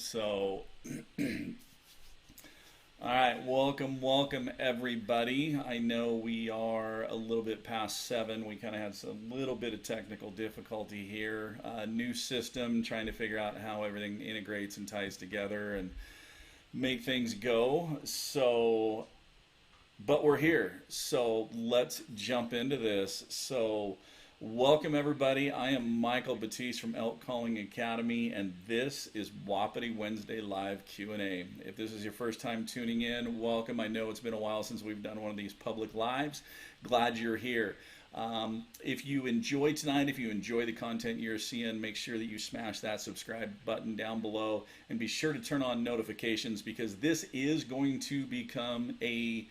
So, all right, welcome everybody. I know we are a little bit past 7. We kind of had some little bit of technical difficulty here. New system, trying to figure out how everything integrates and ties together and make things go. So, but we're here. So let's jump into this. So, welcome everybody. I am Michael Batiste from Elk Calling Academy, and this is Wapiti Wednesday Live Q&A. If this is your first time tuning in, welcome. I know it's been a while since we've done one of these public lives. Glad you're here. If you enjoy tonight, if you enjoy the content you're seeing, make sure that you smash that subscribe button down below, and be sure to turn on notifications, because this is going to become a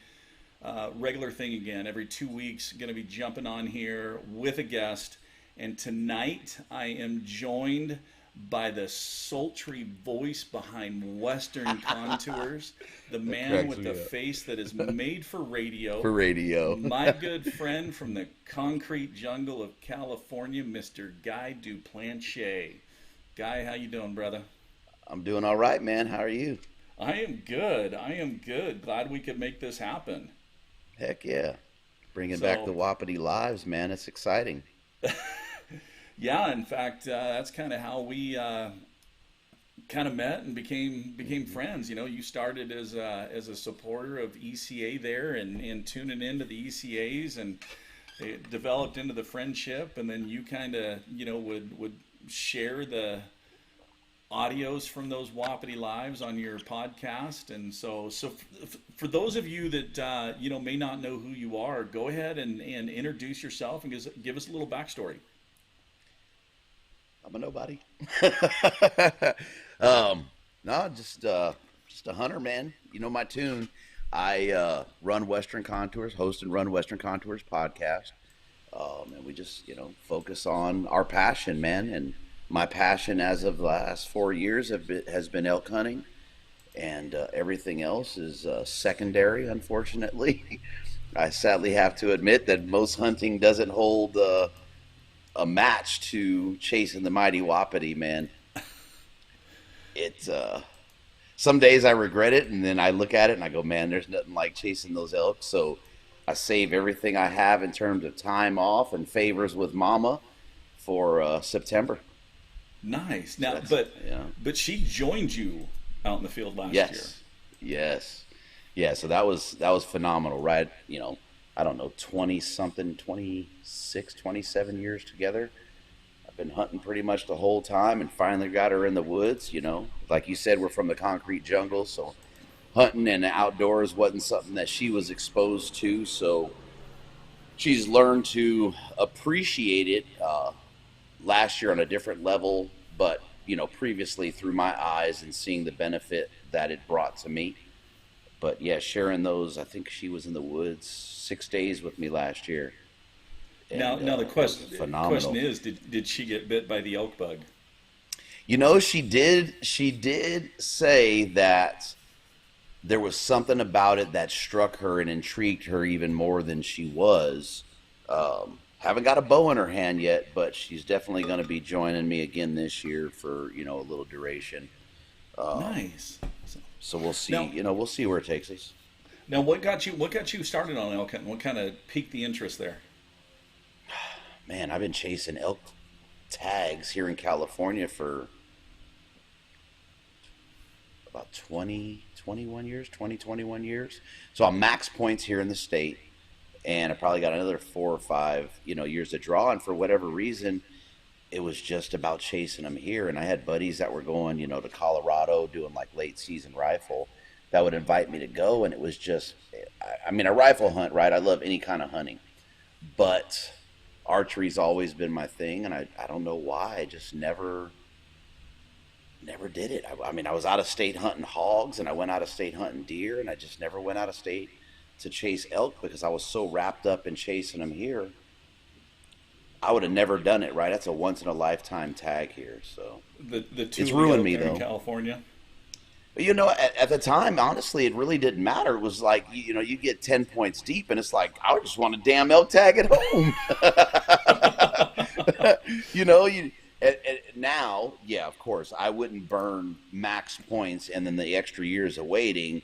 regular thing again. Every 2 weeks, going to be jumping on here with a guest. And tonight, I am joined by the sultry voice behind Western Contours, the man with the face that is made for radio. For radio. My good friend from the concrete jungle of California, Mr. Guy Duplantier. Guy, how you doing, brother? I'm doing all right, man. How are you? I am good. Glad we could make this happen. Heck yeah. Bringing back the Wapiti lives, man. It's exciting. Yeah, in fact, that's kind of how we kind of met and became friends. You know, you started as a supporter of ECA there and tuning into the ECAs, and it developed into the friendship, and then you kind of, would share the audios from those Wapiti lives on your podcast. And so for those of you that may not know who you are, go ahead and introduce yourself and give us a little backstory. I'm a nobody. No, just a hunter, man. You know my tune. I run Western Contours, host and run Western Contours podcast, and we just focus on our passion, man. And my passion as of the last 4 years has been elk hunting, and everything else is secondary, unfortunately. I sadly have to admit that most hunting doesn't hold a match to chasing the mighty Wapiti, man. It's some days I regret it, and then I look at it and I go, man, there's nothing like chasing those elk. So I save everything I have in terms of time off and favors with mama for September. Nice. Now, but she joined you out in the field last year. Yes. Yeah, so that was phenomenal, right? I don't know, 20-something, 26, 27 years together. I've been hunting pretty much the whole time, and finally got her in the woods, Like you said, we're from the concrete jungle, so hunting and outdoors wasn't something that she was exposed to, so she's learned to appreciate it last year on a different level, but previously through my eyes and seeing the benefit that it brought to me. But yeah, sharing those, I think she was in the woods 6 days with me last year. And, now the question is, did she get bit by the elk bug? She did say that there was something about it that struck her and intrigued her even more than she was. Haven't got a bow in her hand yet, but she's definitely going to be joining me again this year for, a little duration. Nice. So we'll see, we'll see where it takes us. Now, what got you started on elk hunting? What kind of piqued the interest there? Man, I've been chasing elk tags here in California for about 21 years. So I'm max points here in the state. And I probably got another 4 or 5, years to draw. And for whatever reason, it was just about chasing them here. And I had buddies that were going, to Colorado doing like late season rifle that would invite me to go. And it was just, I rifle hunt, right? I love any kind of hunting, but archery's always been my thing. And I don't know why. I just never did it. I was out of state hunting hogs, and I went out of state hunting deer, and I just never went out of state to chase elk because I was so wrapped up in chasing them here. I would have never done it, right? That's a once in a lifetime tag here. So the two it's ruined me though. In California. At the time, honestly, it really didn't matter. It was like, you get 10 points deep, and it's like, I just want a damn elk tag at home. now, yeah, of course, I wouldn't burn max points and then the extra years of waiting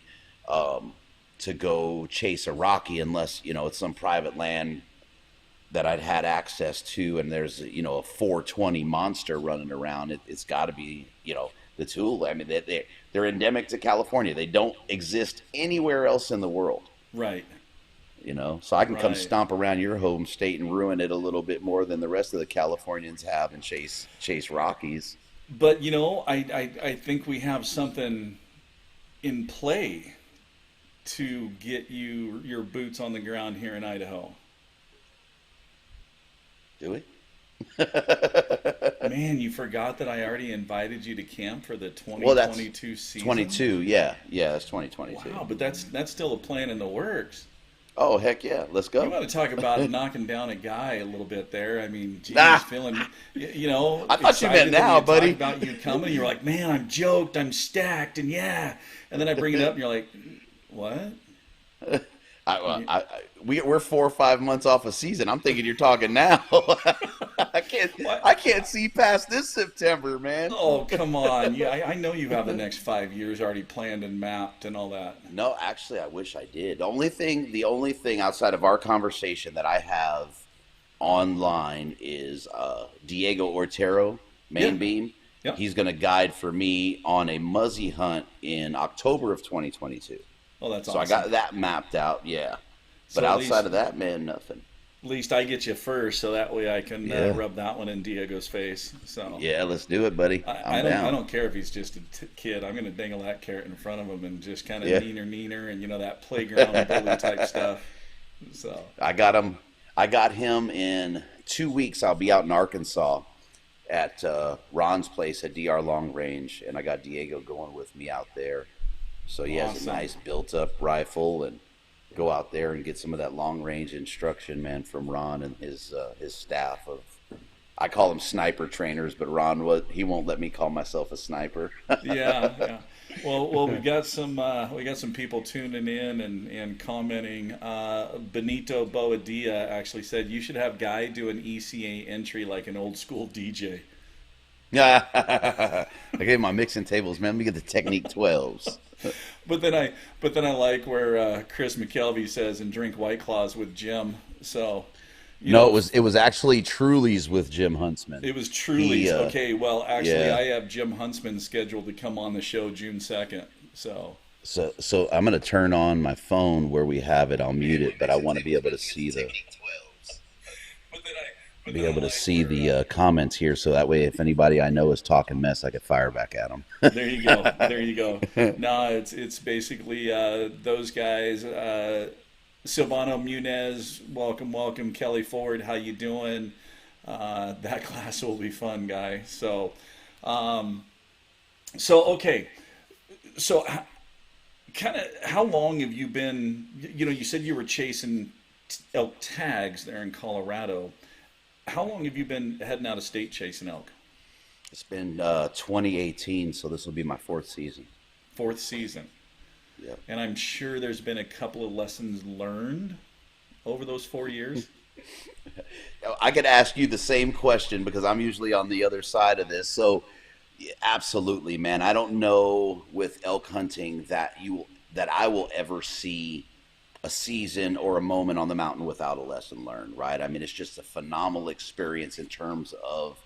um, to go chase a Rocky unless it's some private land that I'd had access to, and there's a 420 monster running around. It's got to be the tool. I mean, they're endemic to California. They don't exist anywhere else in the world. Right. So I can come Right. stomp around your home state and ruin it a little bit more than the rest of the Californians have and chase Rockies. But I think we have something in play to get your boots on the ground here in Idaho. Do we? Man, you forgot that I already invited you to camp for the Well, that's 2022 season? 22. Yeah, yeah, that's 2022. Wow, but that's still a plan in the works. Oh, heck yeah, let's You go. want to talk about knocking down a guy a little bit there? I mean, geez, Ah, feeling, I thought you meant excited when now, you talk buddy. about you coming. You're like, man, I'm joked, I'm stacked, and yeah. And then I bring it up, and you're like, what? I, I, we're 4 or 5 months off a season. I'm thinking you're talking now. I can't What? I can't see past this September, man. Oh, come on. Yeah, I know you have the next 5 years already planned and mapped and all that. No, actually, I wish I did. The only thing outside of our conversation that I have online is Diego Ortero, Yeah, Main Beam. yeah. He's going to guide for me on a muzzy hunt in October of 2022. Oh, that's So I awesome. got that mapped out, yeah. But So outside of that, man, nothing. at least I get you first, so that way I can Yeah. rub that one in Diego's face. So Yeah, let's do it, buddy. I I'm don't I down. don't care if he's just a kid. I'm gonna dangle that carrot in front of him and just kind of Yeah. neener and that playground bully type stuff. So I got him. I got him in 2 weeks. I'll be out in Arkansas at Ron's place at DR Long Range, and I got Diego going with me out there. So he has a awesome. nice built-up rifle, and go out there and get some of that long range instruction, man, from Ron and his staff of. I call them sniper trainers, but he won't let me call myself a sniper. Yeah, yeah. Well, we got some people tuning in and commenting. Benito Boadilla actually said you should have Guy do an ECA entry like an old school DJ. I gave my mixing tables, man. Let me get the Technique 12s. But then I like where Chris McKelvey says and drink White Claws with Jim. So, you No, know, it was actually Truly's with Jim Huntsman. it was He Truly's. Okay, well, actually, yeah. I have Jim Huntsman scheduled to come on the show June 2nd. So, So I'm gonna turn on my phone where we have it. I'll mute it, but I want to be able to see the comments here, so that way if anybody I know is talking mess, I could fire back at them. there you go. There you go. No, it's basically those guys. Silvano Munez, welcome. Kelly Ford, how you doing? That class will be fun, guy. Um, so okay. So kind of how long have you been? You said you were chasing elk tags there in Colorado. How long have you been heading out of state chasing elk? It's been 2018, so this will be my 4th season. Fourth season. Yep. And I'm sure there's been a couple of lessons learned over those 4 years. I could ask you the same question because I'm usually on the other side of this. So, yeah, absolutely, man. I don't know with elk hunting that I will ever see a season or a moment on the mountain without a lesson learned, right? I mean, it's just a phenomenal experience in terms of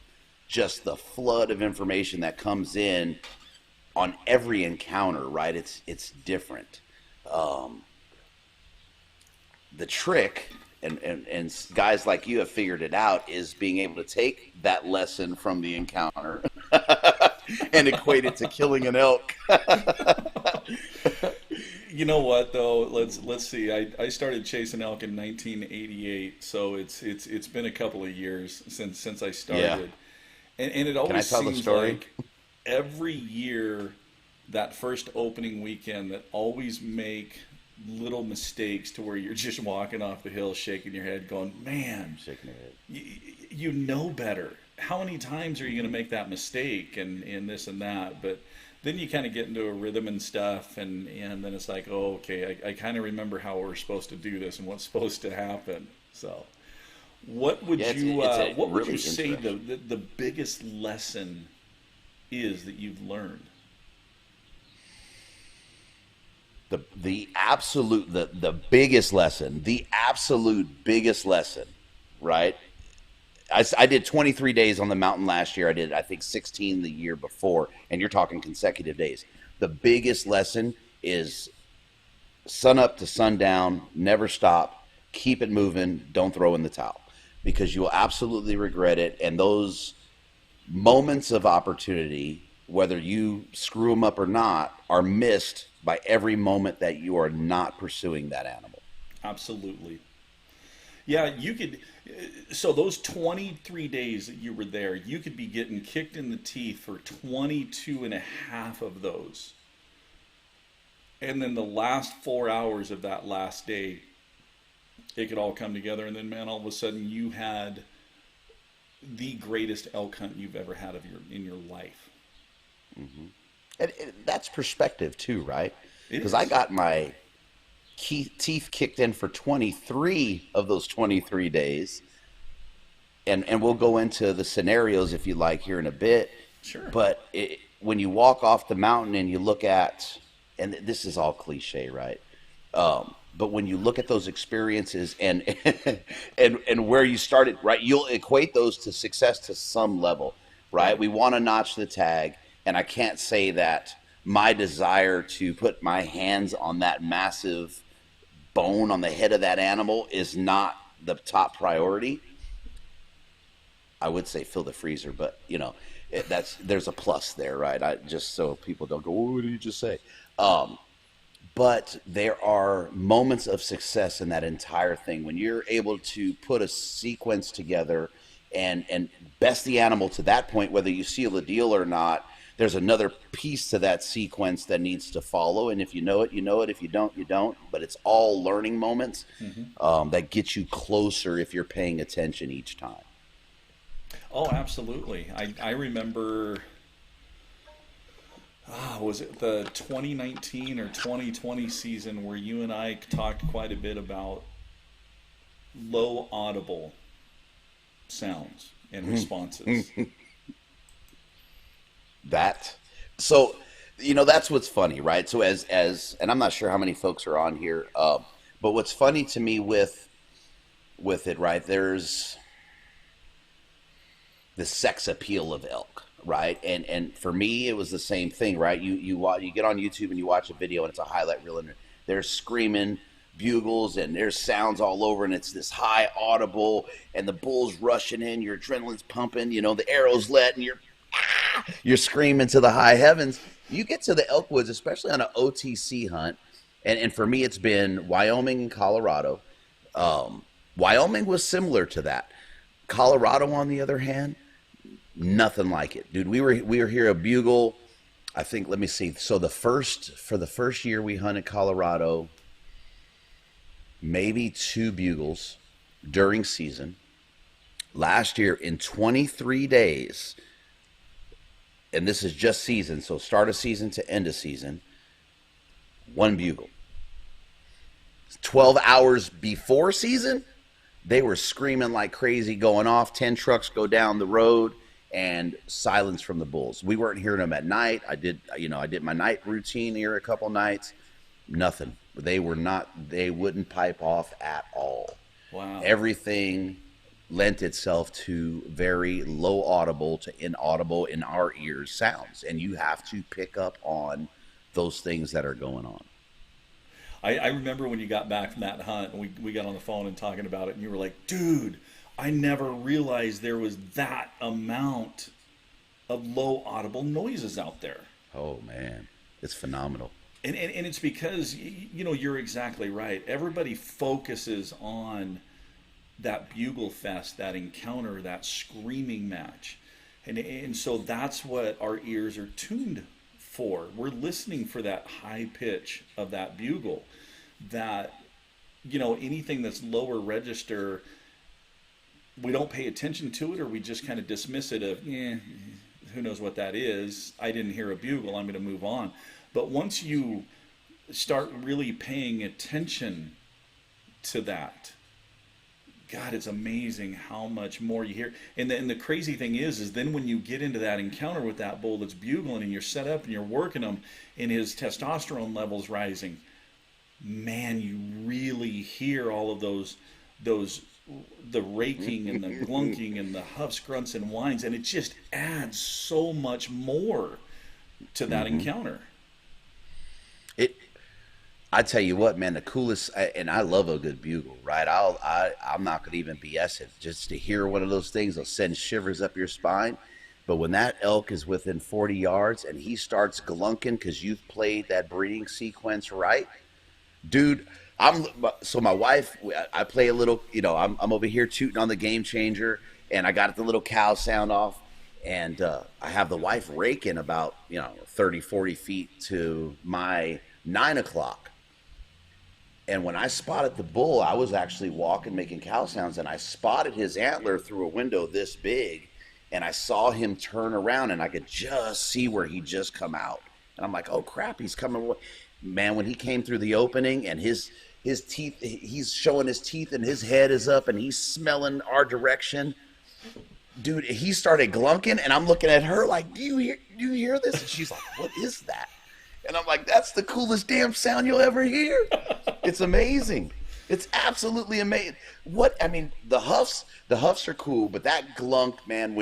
just the flood of information that comes in on every encounter, right? It's different. Um, the trick, and guys like you have figured it out, is being able to take that lesson from the encounter and equate it to killing an elk. You know what though? Let's see. I started chasing elk in 1988, so it's been a couple of years since I Yeah. started, and it Can I always tell the seems story? like every year that first opening weekend that always make little mistakes to where you're just walking off the hill shaking your head going, man, Shaking your head. you know better. How many times are you going to make that mistake and this and that? But then you kind of get into a rhythm and stuff, and then it's like, oh, okay, I kind of remember how we're supposed to do this and what's supposed to happen. So, Yeah, it's a what would you really say interesting. the biggest lesson is that you've learned? The absolute the biggest lesson, the absolute biggest lesson, right? I did 23 days on the mountain last year. I did, I think, 16 the year before, and you're talking consecutive days. The biggest lesson is sun up to sundown, never stop, keep it moving, don't throw in the towel, because you will absolutely regret it. And those moments of opportunity, whether you screw them up or not, are missed by every moment that you are not pursuing that animal. Absolutely. Yeah, you could. So those 23 days that you were there, you could be getting kicked in the teeth for 22 and a half of those. And then the last 4 hours of that last day, it could all come together. And then, man, all of a sudden you had the greatest elk hunt you've ever had in your life. And that's perspective too, right? It Because I is. got my teeth kicked in for 23 of those 23 days, and we'll go into the scenarios if you like here in a bit. Sure. But when you walk off the mountain and you look at, and this is all cliche, right? But when you look at those experiences and and where you started, right, you'll equate those to success to some level, right? Right. We want to notch the tag, and I can't say that my desire to put my hands on that massive bone on the head of that animal is not the top priority. I would say fill the freezer, but that's there's a plus there, right? I just so people don't go, "Oh, what did you just say?" Um, but there are moments of success in that entire thing when you're able to put a sequence together and best the animal to that point, whether you seal a deal or not. There's another piece to that sequence that needs to follow, and if you know it, you know it. If you don't, you don't. But it's all learning moments that get you closer if you're paying attention each time. Oh, absolutely. I remember, was it the 2019 or 2020 season where you and I talked quite a bit about low audible sounds and responses? That so that's what's funny, right? So as and I'm not sure how many folks are on here, but what's funny to me with it, right? There's the sex appeal of elk, right? And for me, it was the same thing, right? You get on YouTube and you watch a video and it's a highlight reel and they're screaming bugles and there's sounds all over and it's this high audible and the bull's rushing in, your adrenaline's pumping, the arrow's let and you're screaming to the high heavens. You get to the elk woods, especially on an OTC hunt, and for me, it's been Wyoming and Colorado. Wyoming was similar to that. Colorado, on the other hand, nothing like it, dude. We were here a bugle. I think. Let me see. So for the first year we hunted Colorado, maybe two bugles during season. Last year in 23 days, and this is just season, so start of season to end of season, one bugle. 12 hours before season, they were screaming like crazy, going off. 10 trucks go down the road, and silence from the bulls. We weren't hearing them at night. I did my night routine here a couple nights. Nothing. They were not. They wouldn't pipe off at all. Wow. Everything lent itself to very low audible to inaudible in our ears sounds, and you have to pick up on those things that are going on. I remember when you got back from that hunt and we got on the phone and talking about it, and you were like, dude, I never realized there was that amount of low audible noises out there. Oh man, it's phenomenal. And it's because, you're exactly right. Everybody focuses on that bugle fest, that encounter, that screaming match. And so that's what our ears are tuned for. We're listening for that high pitch of that bugle. That, anything that's lower register, we don't pay attention to it, or we just kind of dismiss it of, who knows what that is. I didn't hear a bugle, I'm going to move on. But once you start really paying attention to that, God, it's amazing how much more you hear. And the crazy thing is then when you get into that encounter with that bull that's bugling and you're set up and you're working him and his testosterone levels rising, man, you really hear all of those the raking and the glunking and the huffs, grunts, and whines, and it just adds so much more to that encounter. It. I tell you what, man, the coolest, and I love a good bugle, right? I'm not gonna even BS it. Just to hear one of those things, will send shivers up your spine. But when that elk is within 40 yards and he starts glunking because you've played that breeding sequence right, dude. So my wife, I play a little, I'm over here tooting on the game changer, and I got the little cow sound off, and I have the wife raking about 30, 40 feet to my 9 o'clock. And when I spotted the bull, I was actually walking, making cow sounds, and I spotted his antler through a window this big, and I saw him turn around, and I could just see where he just come out. And I'm like, oh crap, he's coming. Man, when he came through the opening and his teeth, he's showing his teeth and his head is up and he's smelling our direction. Dude, he started glunking, and I'm looking at her like, do you hear this? And she's like, what is that? And I'm like, that's the coolest damn sound you'll ever hear. It's amazing. It's absolutely amazing. The huffs are cool, but that glunk, man,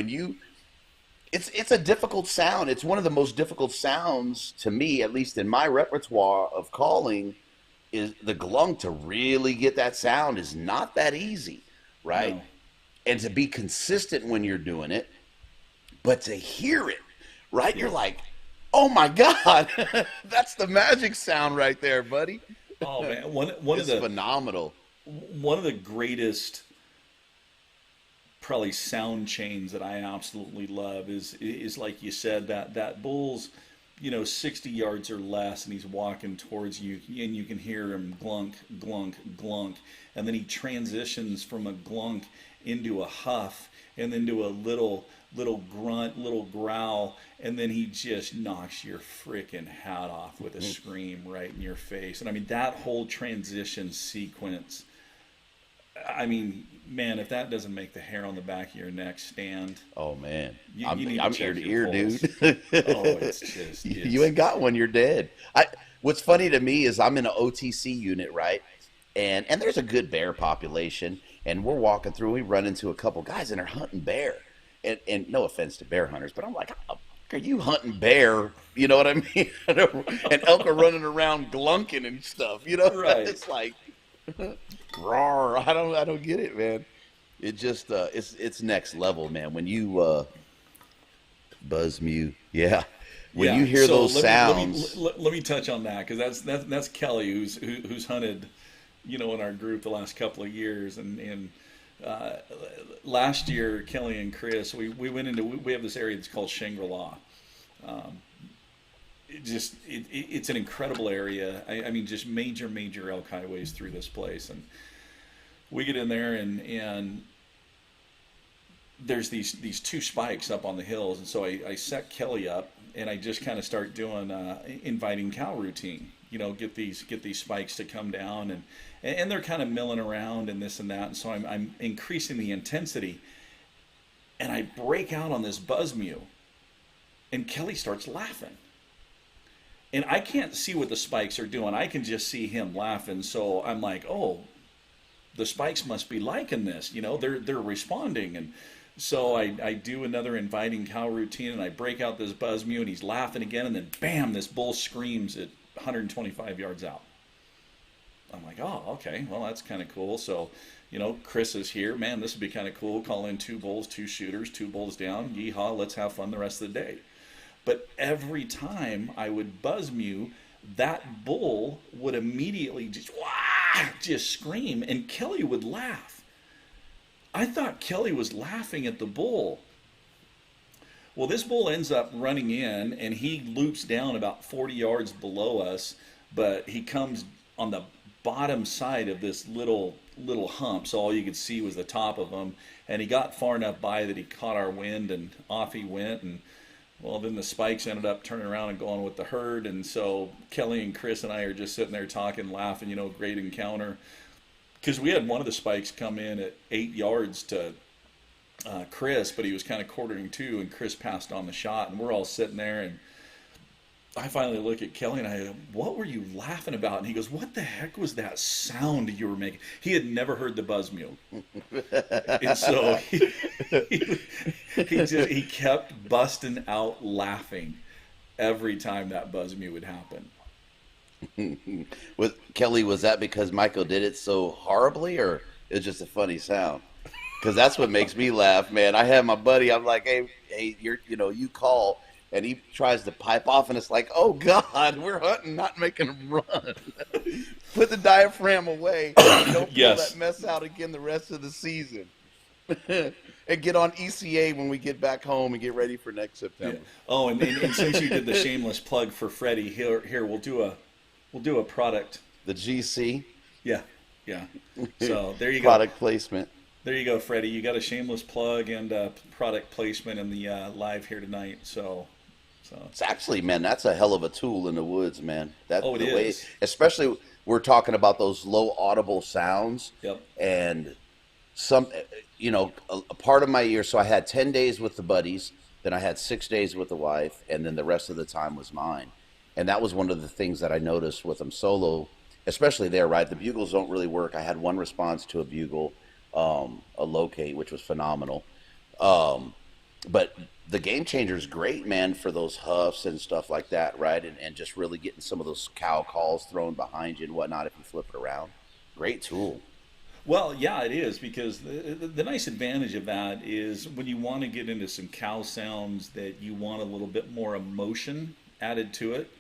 it's a difficult sound. It's one of the most difficult sounds to me, at least in my repertoire of calling, is the glunk. To really get that sound is not that easy, right? No. And to be consistent when you're doing it, but to hear it, right? Yeah. You're like, oh my God, that's the magic sound right there, buddy. Oh man, it's phenomenal. One of the greatest probably sound chains that I absolutely love is like you said, that bull's 60 yards or less, and he's walking towards you, and you can hear him glunk, glunk, glunk, and then he transitions from a glunk into a huff, and then to a little grunt, little growl, and then he just knocks your freaking hat off with a scream right in your face. And I mean, that whole transition sequence, I mean, man, if that doesn't make the hair on the back of your neck stand. Oh man, I'm ear to ear, dude. It's just you ain't got one, you're dead. What's funny to me is I'm in an OTC unit, right? And there's a good bear population, and we're walking through, we run into a couple guys and they're hunting bear. And no offense to bear hunters, but I'm like, how are you hunting bear? You know what I mean? And elk are running around glunking and stuff, Right. It's like, roar. I don't get it, man. It just, it's next level, man. When you, buzz mew. Yeah. When you hear those sounds. Let me touch on that, because that's Kelly who's hunted, in our group the last couple of years, and last year, Kelly and Chris, we went into, we have this area that's called Shangri-La. It's an incredible area. I mean, just major elk highways through this place, and we get in there, and there's these two spikes up on the hills, and so I set Kelly up, and I just kind of start doing inviting cow routine. Get these spikes to come down, and they're kind of milling around and this and that, and so I'm increasing the intensity, and I break out on this buzz mew, and Kelly starts laughing, and I can't see what the spikes are doing. I can just see him laughing, so I'm like, oh, the spikes must be liking this, they're responding, and so I do another inviting cow routine, and I break out this buzz mew, and he's laughing again, and then bam, this bull screams at 125 yards out. I'm like, oh, okay, well, that's kind of cool. So, Chris is here. Man, this would be kind of cool. Call in 2 bulls, 2 shooters, 2 bulls down. Yeehaw, let's have fun the rest of the day. But every time I would buzz mew, that bull would immediately just scream, and Kelly would laugh. I thought Kelly was laughing at the bull. Well, this bull ends up running in, and he loops down about 40 yards below us, but he comes on the bottom side of this little hump, so all you could see was the top of him, and he got far enough by that he caught our wind, and off he went, and well, then the spikes ended up turning around and going with the herd, and so Kelly and Chris and I are just sitting there talking, laughing, great encounter. because we had one of the spikes come in at 8 yards to Chris, but he was kind of quartering two, and Chris passed on the shot, and we're all sitting there, and I finally look at Kelly and I go, "What were you laughing about?" And he goes, "What the heck was that sound you were making?" He had never heard the buzz mew, and so he kept busting out laughing every time that buzz mew would happen. With Kelly, was that because Michael did it so horribly, or it was just a funny sound? Because that's what makes me laugh, man. I have my buddy. I'm like, hey, you call, and he tries to pipe off, and it's like, oh God, we're hunting, not making him run. Put the diaphragm away. Don't pull Yes. that mess out again the rest of the season. And get on ECA when we get back home and get ready for next September. Yeah. Oh, and since you did the shameless plug for Freddie, here we'll do a product. The GC. Yeah, yeah. So there you go. Product placement. There you go, Freddie. You got a shameless plug and product placement in the live here tonight. So It's actually, man, that's a hell of a tool in the woods, man. That's Oh, it the way, is. especially we're talking about those low audible sounds. Yep. And some, a part of my year. So I had 10 days with the buddies, then I had 6 days with the wife, and then the rest of the time was mine. And that was one of the things that I noticed with them solo, especially there, right? The bugles don't really work. I had one response to a bugle, a locate, which was phenomenal. But the game changer is great, man, for those huffs and stuff like that, right? And just really getting some of those cow calls thrown behind you and whatnot if you flip it around. Great tool. Well, yeah, it is, because the nice advantage of that is when you want to get into some cow sounds that you want a little bit more emotion added to it.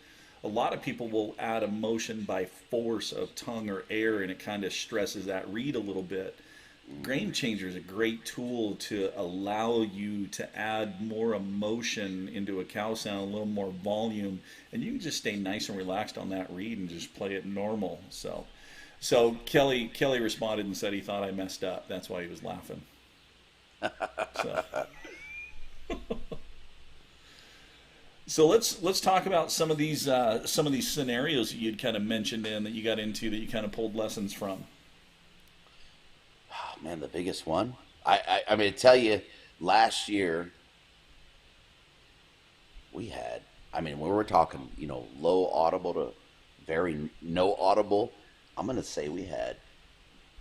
A lot of people will add emotion by force of tongue or air, and it kind of stresses that reed a little bit. Game Changer is a great tool to allow you to add more emotion into a cow sound, a little more volume, and you can just stay nice and relaxed on that reed and just play it normal. So Kelly responded and said he thought I messed up. That's why he was laughing. So, so let's talk about some of these scenarios that you'd kind of mentioned in that you got into that you kind of pulled lessons from. Oh, man, the biggest one. I mean, to tell you, last year we had, I mean, when we're talking, low audible to very no audible, I'm going to say we had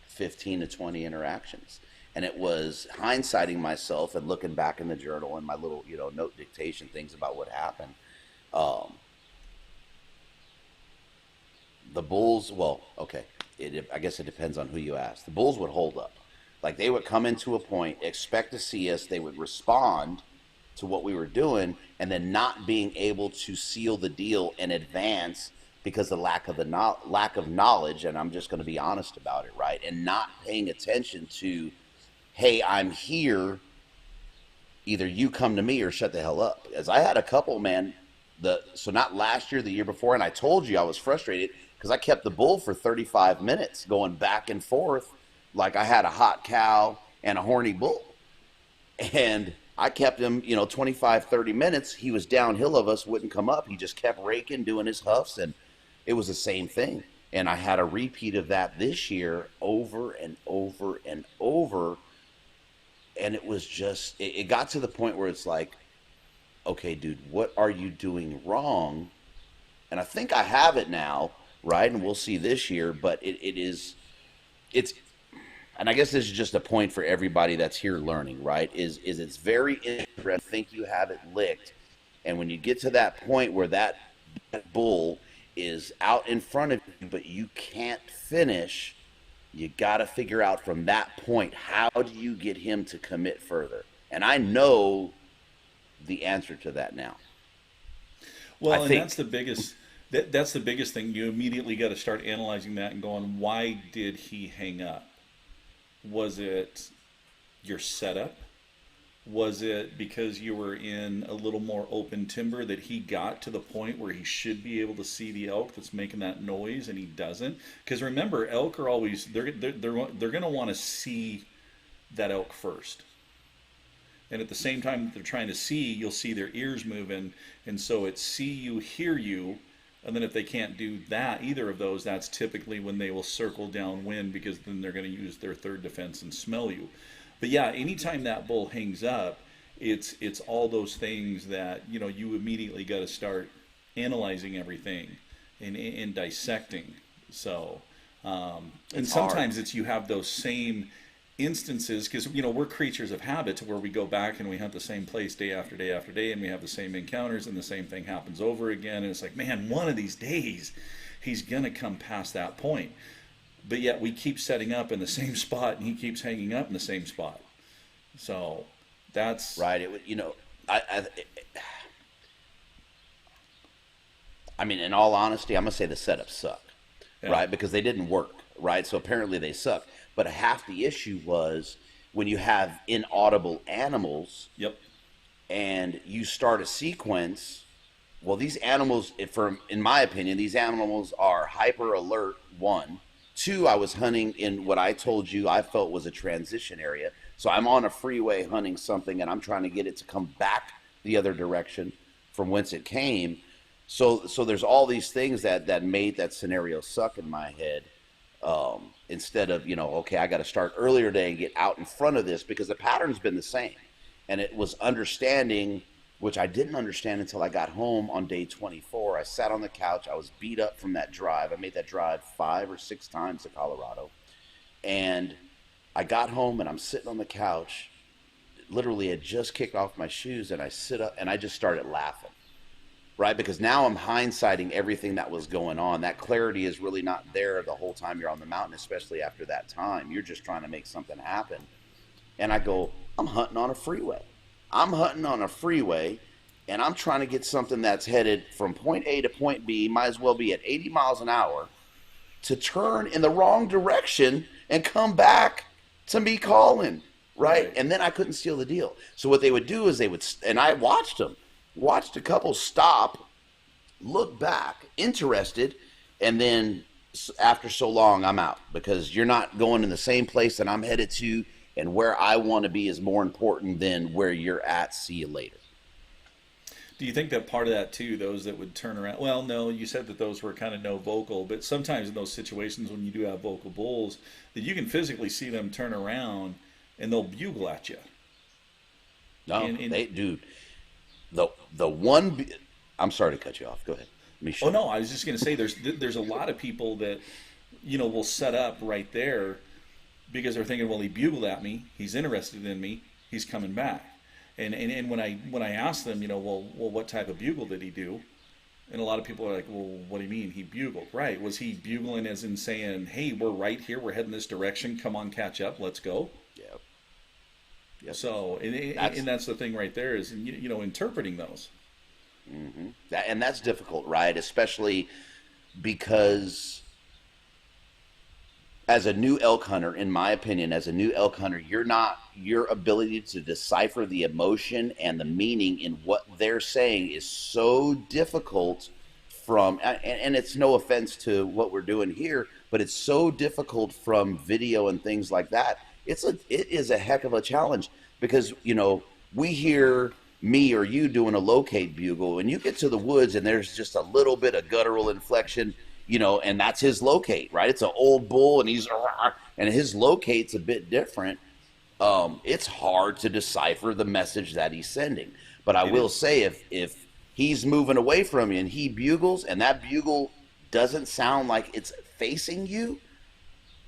15 to 20 interactions. And it was hindsighting myself and looking back in the journal and my little, note dictation things about what happened. The bulls, well, okay, I guess it depends on who you ask. The bulls would hold up. Like, they would come into a point, expect to see us, they would respond to what we were doing, and then not being able to seal the deal in advance because of lack of knowledge, and I'm just going to be honest about it, right? And not paying attention to, hey, I'm here, either you come to me or shut the hell up. As I had a couple, man, so not last year, the year before, and I told you I was frustrated because I kept the bull for 35 minutes going back and forth like I had a hot cow and a horny bull. And I kept him, 25, 30 minutes. He was downhill of us, wouldn't come up. He just kept raking, doing his huffs, and it was the same thing. And I had a repeat of that this year over and over and over. And it was just, it got to the point where it's like, okay, dude, what are you doing wrong? And I think I have it now, right? And we'll see this year, but it's, and I guess this is just a point for everybody that's here learning, right? Is it's very interesting. I think you have it licked. And when you get to that point where that bull is out in front of you, but you can't finish, you got to figure out from that point, how do you get him to commit further? And I know the answer to that now. Well, that's the biggest. That's the biggest thing. You immediately got to start analyzing that and going, why did he hang up? Was it your setup? Was it because you were in a little more open timber that he got to the point where he should be able to see the elk that's making that noise and he doesn't? Because remember, elk are always they're going to want to see that elk first. And at the same time they're trying to see, you'll see their ears moving, and so it's see you, hear you, And then if they can't do that, either of those, that's typically when they will circle downwind, because then they're going to use their third defense and smell you. But yeah, anytime that bull hangs up, it's all those things that you immediately got to start analyzing everything and dissecting. So, and sometimes hard. it's you have those same instances, because we're creatures of habit, to where we go back and we hunt the same place day after day after day, and we have the same encounters, and the same thing happens over again, and it's like, man, one of these days he's gonna come past that point. But yet we keep setting up in the same spot, and he keeps hanging up in the same spot. So that's Right. It would, I, I mean, in all honesty, I'm gonna say the setups suck, yeah. right? Because they didn't work, right? So apparently they suck. But half the issue was when you have inaudible animals Yep. and you start a sequence. Well, these animals, in my opinion, these animals are hyper alert. One, two. I was hunting in what I told you I felt was a transition area. So I'm on a freeway hunting something, and I'm trying to get it to come back the other direction from whence it came. So there's all these things that made that scenario suck in my head. Instead of, okay, I got to start earlier today and get out in front of this, because the pattern's been the same. And it was understanding, which I didn't understand until I got home on day 24. I sat on the couch. I was beat up from that drive. I made that drive 5 or 6 times to Colorado. And I got home and I'm sitting on the couch. Literally had just kicked off my shoes, and I sit up and I just started laughing. Right? Because now I'm hindsighting everything that was going on. That clarity is really not there the whole time you're on the mountain, especially after that time. You're just trying to make something happen. And I go, I'm hunting on a freeway. I'm hunting on a freeway, and I'm trying to get something that's headed from point A to point B, might as well be at 80 miles an hour, to turn in the wrong direction and come back to me calling. Right? And then I couldn't seal the deal. So what they would do is and I watched them. Watched a couple stop, look back, interested, and then after so long, I'm out, because you're not going in the same place that I'm headed to, and where I want to be is more important than where you're at. See you later. Do you think that part of that too, those that would turn around? Well, no, you said that those were kind of no vocal, but sometimes in those situations when you do have vocal bulls, that you can physically see them turn around and they'll bugle at you. No, they, dude. The one, I'm sorry to cut you off. Go ahead. Let me show Oh no, I was just going to say there's a lot of people that will set up right there because they're thinking, well, he bugled at me, he's interested in me, he's coming back. And when I ask them, well, what type of bugle did he do? And a lot of people are like, well, what do you mean he bugled? Right? Was he bugling as in saying, hey, we're right here, we're heading this direction, come on, catch up, let's go? Yep. Yep. So, and that's the thing right there is, interpreting those. Mm-hmm. And that's difficult, right? Especially because as a new elk hunter, in my opinion, as a new elk hunter, your ability to decipher the emotion and the meaning in what they're saying is so difficult and it's no offense to what we're doing here, but it's so difficult from video and things like that. It is a heck of a challenge, because, we hear me or you doing a locate bugle, and you get to the woods and there's just a little bit of guttural inflection, and that's his locate, right? It's an old bull, and his locate's a bit different. It's hard to decipher the message that he's sending. But I will say, if he's moving away from you and he bugles, and that bugle doesn't sound like it's facing you,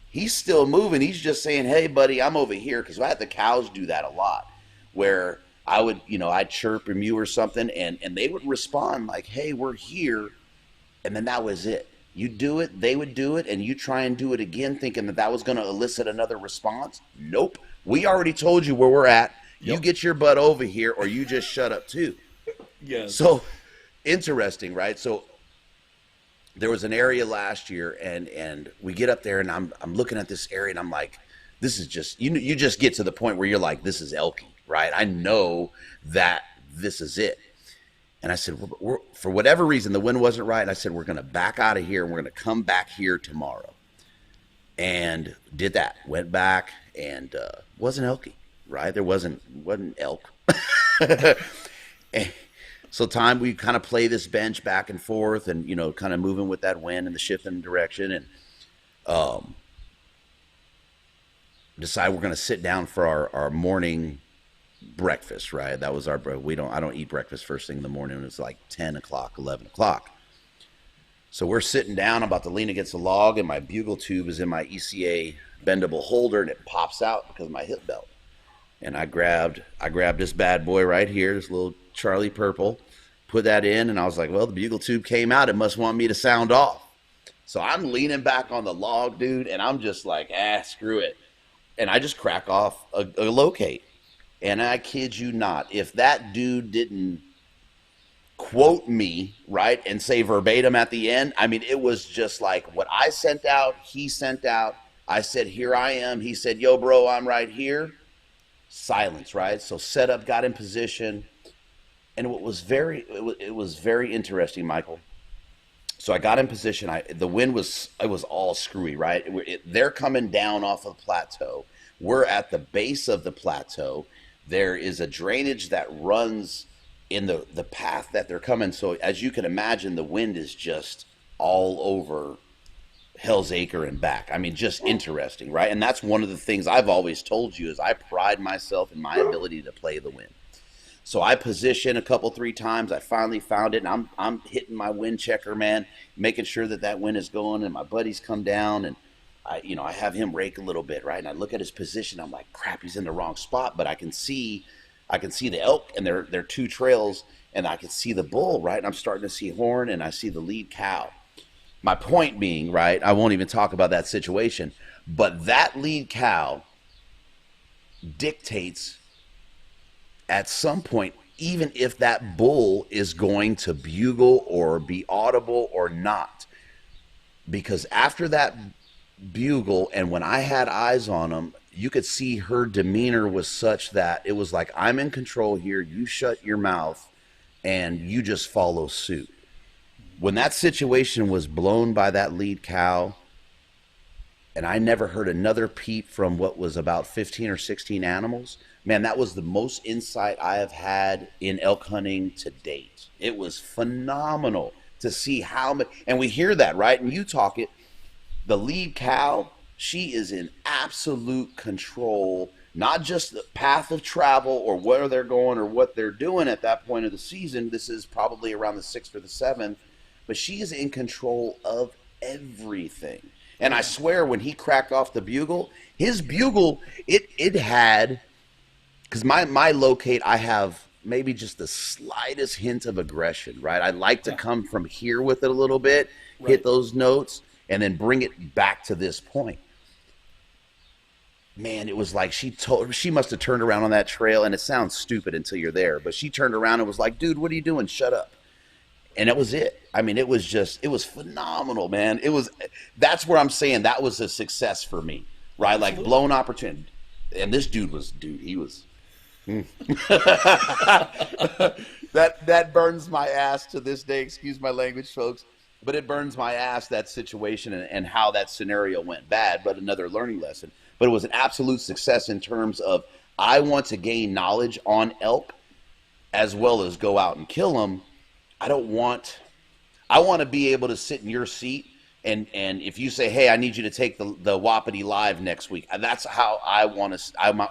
he's still moving. He's just saying, hey, buddy, I'm over here. Because I had the cows do that a lot, where I would, I'd chirp a mew or something, and they would respond like, hey, we're here. And then that was it. You do it, they would do it, and you try and do it again, thinking that was going to elicit another response. Nope. We already told you where we're at. Yep. You get your butt over here, or you just shut up too. Yes. So interesting, right? So there was an area last year, and we get up there, and I'm looking at this area, and I'm like, this is just, you just get to the point where you're like, this is elky, right? I know that this is it. And I said, for whatever reason, the wind wasn't right. And I said, we're going to back out of here, and we're going to come back here tomorrow. And did that. Went back, and wasn't elky, right? There wasn't elk. And So time we kind of play this bench back and forth, and kind of moving with that wind and the shifting direction, and um, decide we're going to sit down for our morning breakfast. Right, that was our I don't eat breakfast first thing in the morning. It's like 10 o'clock, 11 o'clock. So we're sitting down. I'm about to lean against a log, and my bugle tube is in my ECA bendable holder, and it pops out because of my hip belt. And I grabbed this bad boy right here, this little Charlie Purple, put that in, and I was like, well, the bugle tube came out. It must want me to sound off. So I'm leaning back on the log, dude, and I'm just like, screw it. And I just crack off a locate. And I kid you not, if that dude didn't quote me, right, and say verbatim at the end, I mean, it was just like what I sent out, he sent out. I said, here I am. He said, yo, bro, I'm right here. Silence, right? So set up, got in position. And it was very interesting, Michael. So I got in position. The wind was all screwy, right? They're coming down off of the plateau. We're at the base of the plateau. There is a drainage that runs in the path that they're coming. So as you can imagine, the wind is just all over Hell's Acre and back. I mean, just interesting, right? And that's one of the things I've always told you is I pride myself in my ability to play the wind. So I position a couple, 3 times. I finally found it, and I'm hitting my wind checker, man, making sure that wind is going, and my buddies come down, and I have him rake a little bit, right? And I look at his position. I'm like, crap, he's in the wrong spot, but I can see the elk, and they're 2 trails, and I can see the bull, right? And I'm starting to see horn, and I see the lead cow. My point being, right, I won't even talk about that situation, but that lead cow dictates at some point, even if that bull is going to bugle or be audible or not. Because after that bugle, and when I had eyes on him, you could see her demeanor was such that it was like, I'm in control here, you shut your mouth, and you just follow suit. When that situation was blown by that lead cow, and I never heard another peep from what was about 15 or 16 animals, man, that was the most insight I have had in elk hunting to date. It was phenomenal to see how much, and we hear that, right? And you talk it, the lead cow, she is in absolute control, not just the path of travel or where they're going or what they're doing at that point of the season. This is probably around the 6th or the 7th. But she is in control of everything. And I swear when he cracked off the bugle, his bugle, it had, because my locate, I have maybe just the slightest hint of aggression, right? I like to come from here with it a little bit, hit those notes, and then bring it back to this point. Man, it was like she must have turned around on that trail, and it sounds stupid until you're there, but she turned around and was like, dude, what are you doing? Shut up. And that was it. I mean, it was phenomenal, man. That's where I'm saying that was a success for me, right? Absolutely. Like blown opportunity. And this dude was. That burns my ass to this day. Excuse my language, folks. But it burns my ass, that situation and how that scenario went bad, but another learning lesson. But it was an absolute success in terms of I want to gain knowledge on elk as well as go out and kill them. I want to be able to sit in your seat and if you say, hey, I need you to take the Wapiti live next week, that's how I want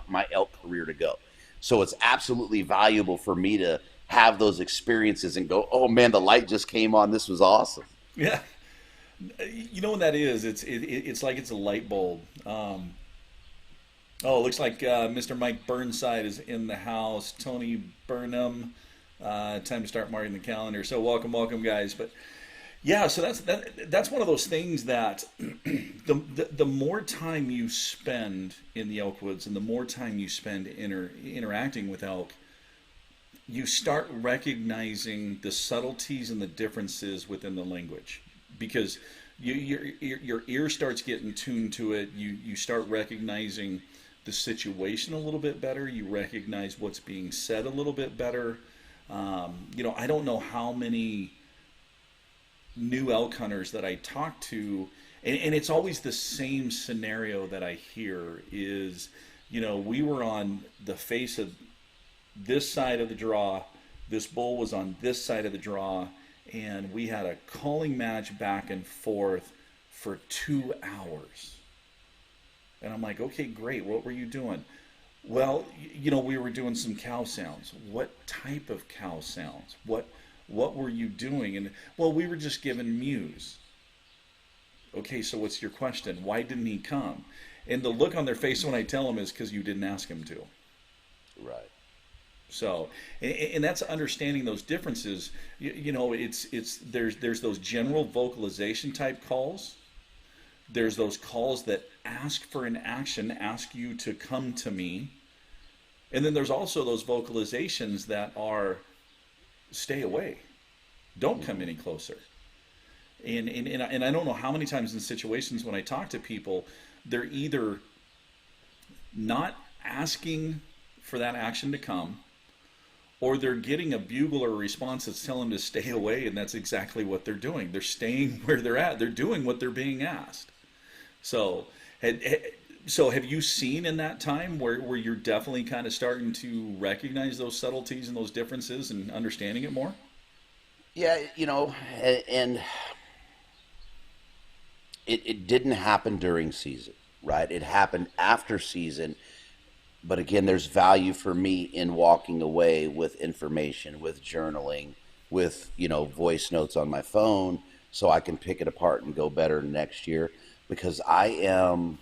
my elk career to go. So it's absolutely valuable for me to have those experiences and go, oh man, the light just came on. This was awesome. Yeah. You know what that is? It's like it's a light bulb. It looks like Mr. Mike Burnside is in the house. Tony Burnham. Time to start marking the calendar. So welcome, guys. But yeah, so that's one of those things that the more time you spend in the elk woods and the more time you spend interacting with elk, you start recognizing the subtleties and the differences within the language, because your ear starts getting tuned to it. You start recognizing the situation a little bit better. You recognize what's being said a little bit better. I don't know how many new elk hunters that I talk to, and it's always the same scenario that I hear is, we were on the face of this side of the draw This bull was on this side of the draw, and we had a calling match back and forth for 2 hours. And I'm like, okay, great. What were you doing? Well, we were doing some cow sounds. What type of cow sounds? What were you doing? And well, we were just giving mews. Okay, so what's your question? Why didn't he come? And the look on their face when I tell them is because you didn't ask him to. Right. So, and that's understanding those differences. It's there's those general vocalization type calls. There's those calls that ask for an action, ask you to come to me. And then there's also those vocalizations that are stay away. Don't come any closer. And I don't know how many times in situations when I talk to people, they're either not asking for that action to come, or they're getting a bugle or a response that's telling them to stay away, and that's exactly what they're doing. They're staying where they're at. They're doing what they're being asked. So, have you seen in that time where you're definitely kind of starting to recognize those subtleties and those differences and understanding it more? Yeah, and it didn't happen during season, right? It happened after season. But again, there's value for me in walking away with information, with journaling, with, voice notes on my phone so I can pick it apart and go better next year. Because I'll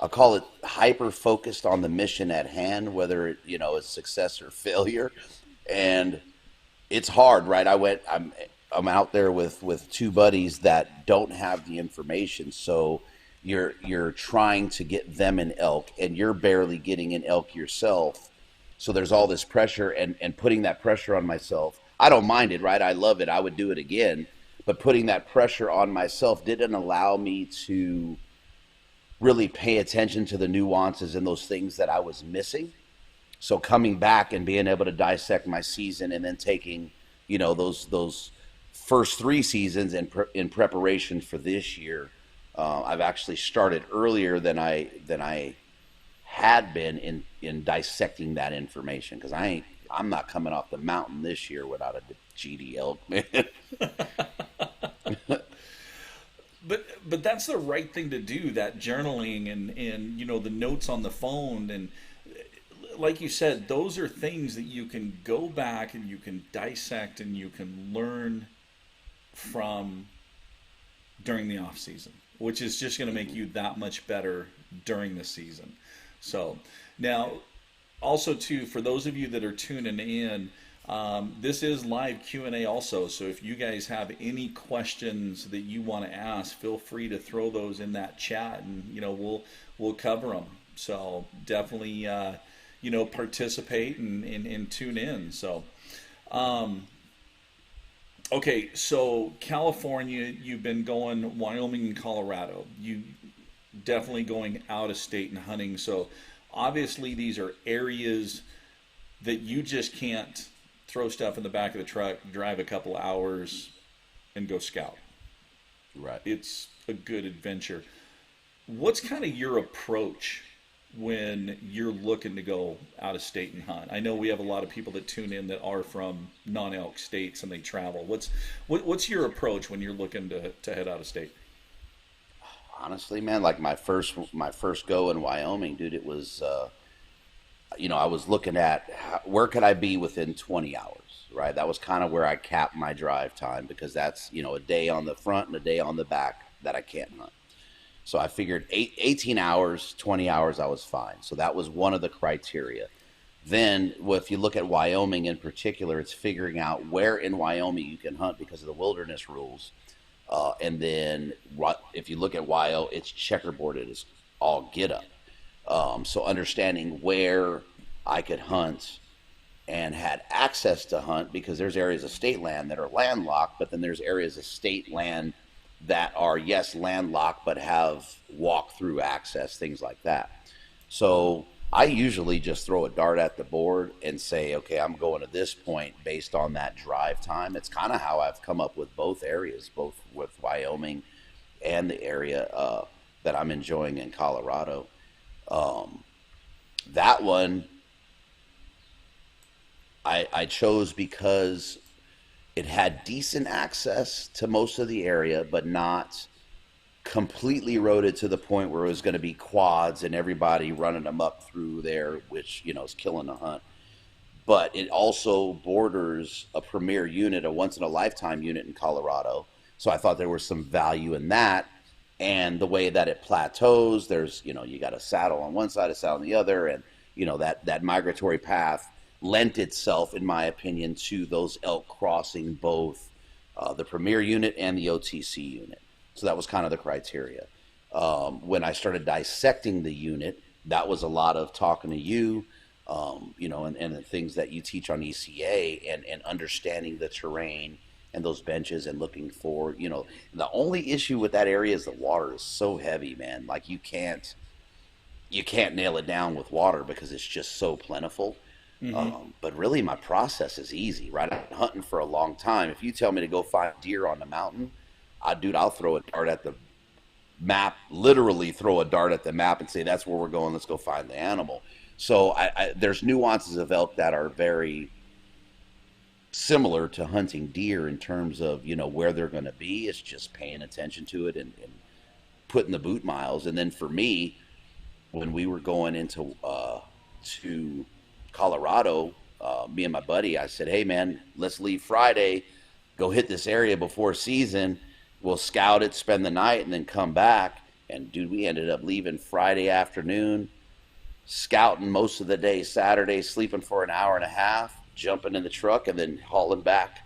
call it hyper focused on the mission at hand, whether it, is success or failure. And it's hard, right? I'm out there with two buddies that don't have the information. So you're trying to get them an elk, and you're barely getting an elk yourself. So there's all this pressure, and putting that pressure on myself. I don't mind it, right? I love it. I would do it again. But putting that pressure on myself didn't allow me to really pay attention to the nuances and those things that I was missing. So coming back and being able to dissect my season, and then taking, those first 3 seasons in preparation for this year. I've actually started earlier than I had been in dissecting that information, because I'm not coming off the mountain this year without a GD elk, man. But that's the right thing to do, that journaling and the notes on the phone, and like you said, those are things that you can go back and you can dissect and you can learn from during the off season, which is just going to make you that much better during the season. So now, also too, for those of you that are tuning in, this is live Q&A also. So if you guys have any questions that you want to ask, feel free to throw those in that chat, and we'll cover them. So definitely participate and tune in. So okay, so California, you've been going, Wyoming and Colorado. You definitely going out of state and hunting. So obviously these are areas that you just can't throw stuff in the back of the truck, drive a couple hours, and go scout. Right. It's a good adventure. What's kind of your approach when you're looking to go out of state and hunt? I know we have a lot of people that tune in that are from non-elk states and they travel. What's your approach when you're looking to head out of state? Honestly, man, like my first go in Wyoming, dude, it was I was looking at where could I be within 20 hours, right? That was kind of where I capped my drive time, because that's, a day on the front and a day on the back that I can't hunt. So I figured 18 hours, 20 hours, I was fine. So that was one of the criteria. Then, if you look at Wyoming in particular, it's figuring out where in Wyoming you can hunt because of the wilderness rules. And then if you look at Wyoming, it's checkerboarded as all get up. So understanding where I could hunt and had access to hunt, because there's areas of state land that are landlocked, but then there's areas of state land that are, yes, landlocked, but have walk-through access, things like that. So I usually just throw a dart at the board and say, okay, I'm going to this point based on that drive time. It's kind of how I've come up with both areas, both with Wyoming and the area that I'm enjoying in Colorado. That one, I chose because it had decent access to most of the area, but not completely eroded to the point where it was going to be quads and everybody running them up through there, which, is killing the hunt. But it also borders a premier unit, a once in a lifetime unit in Colorado. So I thought there was some value in that. And the way that it plateaus, there's, you got a saddle on one side, a saddle on the other. And, that migratory path lent itself, in my opinion, to those elk crossing both the premier unit and the OTC unit. So that was kind of the criteria. When I started dissecting the unit, that was a lot of talking to you, and the things that you teach on ECA, and understanding the terrain and those benches and looking for, the only issue with that area is the water is so heavy, man. Like you can't nail it down with water because it's just so plentiful. Mm-hmm. But really, my process is easy, right? I've been hunting for a long time. If you tell me to go find deer on the mountain, I'll throw a dart at the map, literally throw a dart at the map and say, that's where we're going. Let's go find the animal. So there's nuances of elk that are very similar to hunting deer in terms of, where they're going to be. It's just paying attention to it and putting the boot miles. And then for me, when we were going into to Colorado, me and my buddy, I said, hey man, let's leave Friday, go hit this area before season. We'll scout it, spend the night, and then come back. And dude, we ended up leaving Friday afternoon, scouting most of the day Saturday, sleeping for an hour and a half, jumping in the truck, and then hauling back.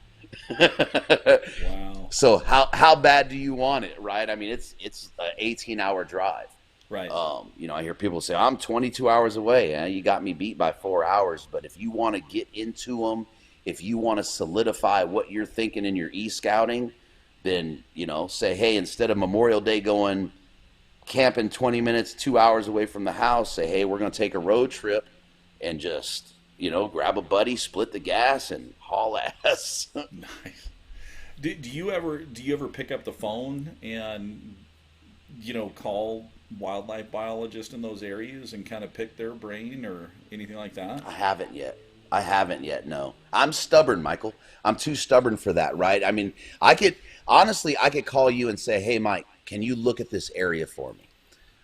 Wow. So how bad do you want it, right? I mean, it's an 18-hour drive. Right. I hear people say, I'm 22 hours away. You got me beat by 4 hours. But if you want to get into them, if you want to solidify what you're thinking in your e-scouting, then, say, hey, instead of Memorial Day going camping 20 minutes, 2 hours away from the house, say, hey, we're going to take a road trip and just, grab a buddy, split the gas, and haul ass. Nice. Do you ever pick up the phone and call wildlife biologists in those areas and kind of pick their brain or anything like that? I haven't yet. No. I'm stubborn, Michael. I'm too stubborn for that, right? I mean, I could call you and say, hey, Mike, can you look at this area for me?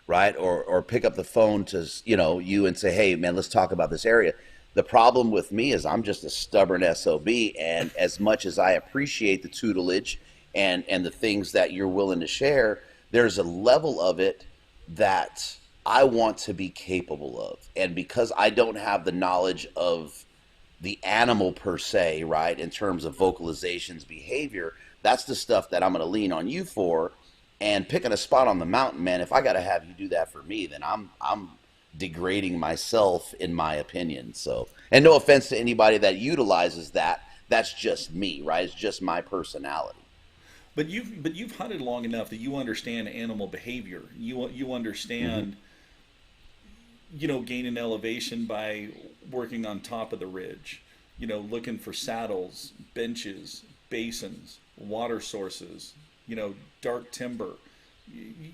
Right? Or pick up the phone to, you and say, hey, man, let's talk about this area. The problem with me is I'm just a stubborn SOB. And as much as I appreciate the tutelage and the things that you're willing to share, there's a level of it that I want to be capable of. And because I don't have the knowledge of the animal per se, right, in terms of vocalizations, behavior, that's the stuff that I'm going to lean on you for. And picking a spot on the mountain, man, if I got to have you do that for me, then I'm degrading myself, in my opinion. So, and no offense to anybody that utilizes that, that's just me, right? It's just my personality. But you've hunted long enough that you understand animal behavior. You understand, gaining elevation by working on top of the ridge. Looking for saddles, benches, basins, water sources. Dark timber.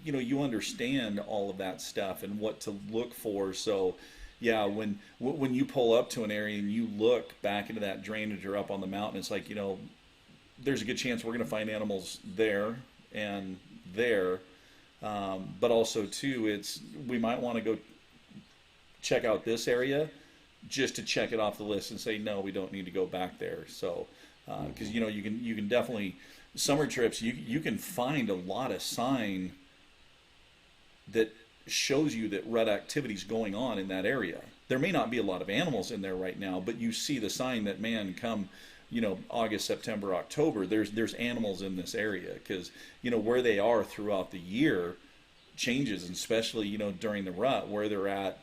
You understand all of that stuff and what to look for. So, yeah, when you pull up to an area and you look back into that drainage or up on the mountain, it's like there's a good chance we're going to find animals there and there. But also, too, we might want to go check out this area just to check it off the list and say, no, we don't need to go back there. So, because, you can definitely, summer trips, you can find a lot of sign that shows you that rut activity is going on in that area. There may not be a lot of animals in there right now, but you see the sign that, man, come August, September, October, there's animals in this area, because where they are throughout the year changes, and especially during the rut, where they're at,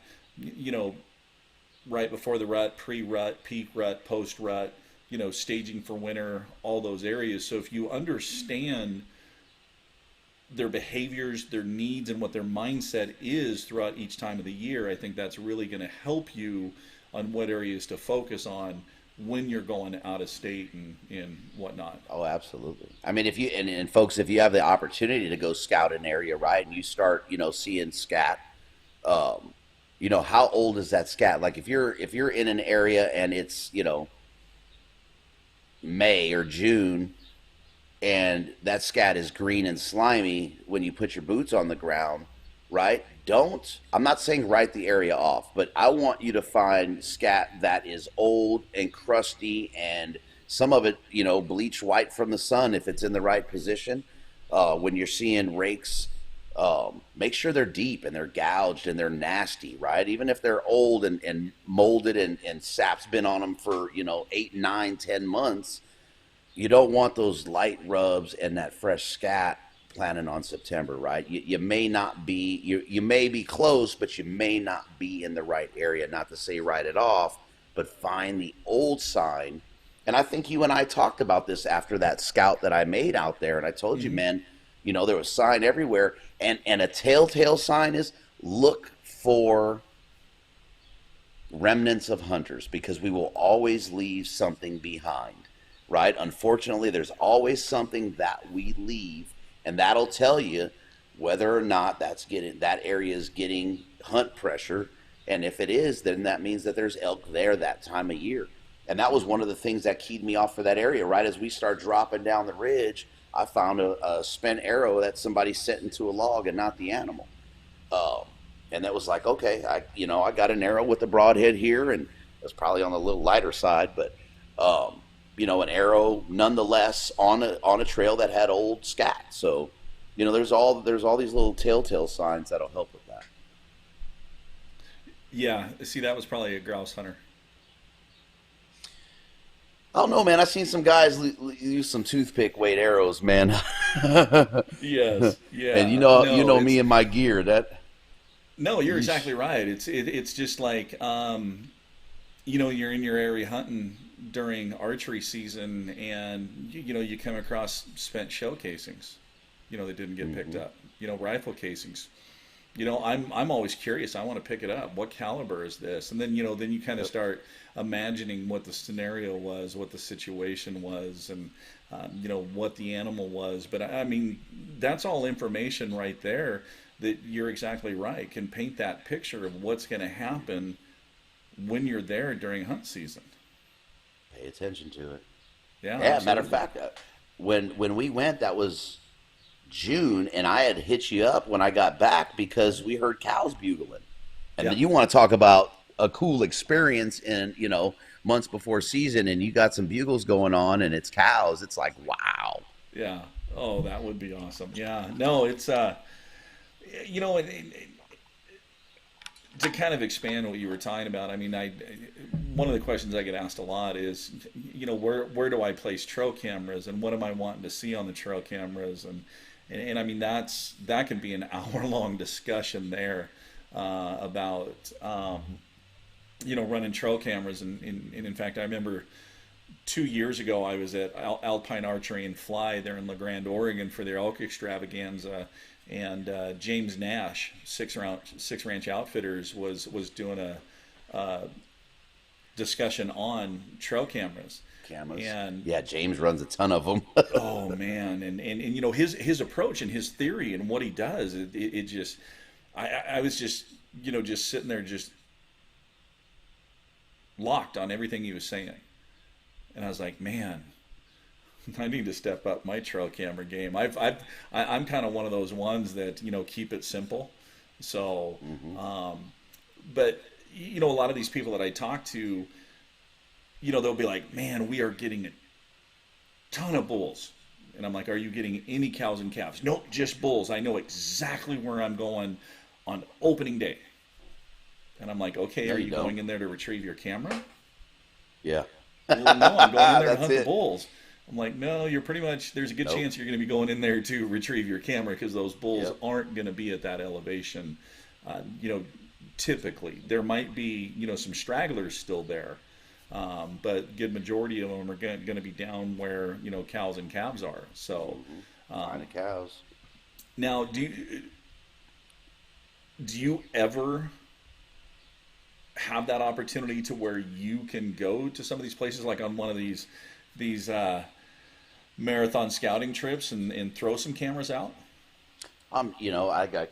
right before the rut, pre-rut, peak rut, post-rut, staging for winter, all those areas. So if you understand their behaviors, their needs, and what their mindset is throughout each time of the year, I think that's really going to help you on what areas to focus on when you're going out of state and whatnot. Oh, absolutely. I mean, if you and folks, if you have the opportunity to go scout an area, right, and you start, seeing scat, how old is that scat? Like if you're in an area and it's, May or June, and that scat is green and slimy when you put your boots on the ground, right? I'm not saying write the area off, but I want you to find scat that is old and crusty and some of it, bleached white from the sun if it's in the right position. When you're seeing rakes, make sure they're deep and they're gouged and they're nasty, right? Even if they're old and molded and sap's been on them for, 8, 9, 10 months, you don't want those light rubs and that fresh scat planting on September, right? You may not be, you may be close, but you may not be in the right area. Not to say write it off, but find the old sign. And I think you and I talked about this after that scout that I made out there. And I told you, man, there was sign everywhere. And a telltale sign is look for remnants of hunters, because we will always leave something behind, right? Unfortunately, there's always something that we leave, and that'll tell you whether or not that area is getting hunt pressure. And if it is, then that means that there's elk there that time of year. And that was one of the things that keyed me off for that area. Right as we start dropping down the ridge, I found a spent arrow that somebody set into a log and not the animal. And that was like, okay, I got an arrow with a broadhead here, and it's probably on the little lighter side, but an arrow nonetheless on a trail that had old scat. So, there's all these little telltale signs that'll help with that. Yeah, see, that was probably a grouse hunter. I don't know, man. I've seen some guys use some toothpick weight arrows, man. Yes, yeah. And me and my gear. No, you're exactly right. It's just like you're in your area hunting during archery season, and you come across spent shell casings, that didn't get picked up. Rifle casings. I'm always curious. I want to pick it up. What caliber is this? And then you kind of start imagining what the scenario was, what the situation was, and what the animal was. But I mean, that's all information right there that you're exactly right, can paint that picture of what's going to happen when you're there during hunt season. Pay attention to it. Yeah. Yeah. Matter of fact, when we went, that was June, and I had hit you up when I got back because we heard cows bugling. And then you want to talk about a cool experience in, months before season, and you got some bugles going on and it's cows. It's like, wow. Yeah. Oh, that would be awesome. Yeah. No, it's, to kind of expand what you were talking about, I mean, one of the questions I get asked a lot is, where do I place trail cameras, and what am I wanting to see on the trail cameras? And I mean, that can be an hour-long discussion there about, running trail cameras. And in fact, I remember 2 years ago, I was at Alpine Archery and Fly there in La Grande, Oregon for their elk extravaganza. And James Nash, Six Ranch Outfitters, was doing a discussion on trail cameras. And yeah, James runs a ton of them. Oh man, and his approach and his theory and what he does, it just, I was just just sitting there just locked on everything he was saying, and I was like, man, I need to step up my trail camera game. I'm kind of one of those ones that keep it simple. So, but a lot of these people that I talk to, they'll be like, man, we are getting a ton of bulls, and I'm like, are you getting any cows and calves? Nope, just bulls. I know exactly where I'm going on opening day. And I'm like, okay, are you going in there to retrieve your camera? Yeah. Well, no, I'm going in there to hunt the bulls. I'm like, no, you're pretty much, there's a good chance you're going to be going in there to retrieve your camera, because those bulls aren't going to be at that elevation. Typically, there might be, some stragglers still there, but good majority of them are going to be down where, cows and calves are. So, find the cows. Now, do you ever have that opportunity to where you can go to some of these places, like on one of these marathon scouting trips, and throw some cameras out? I got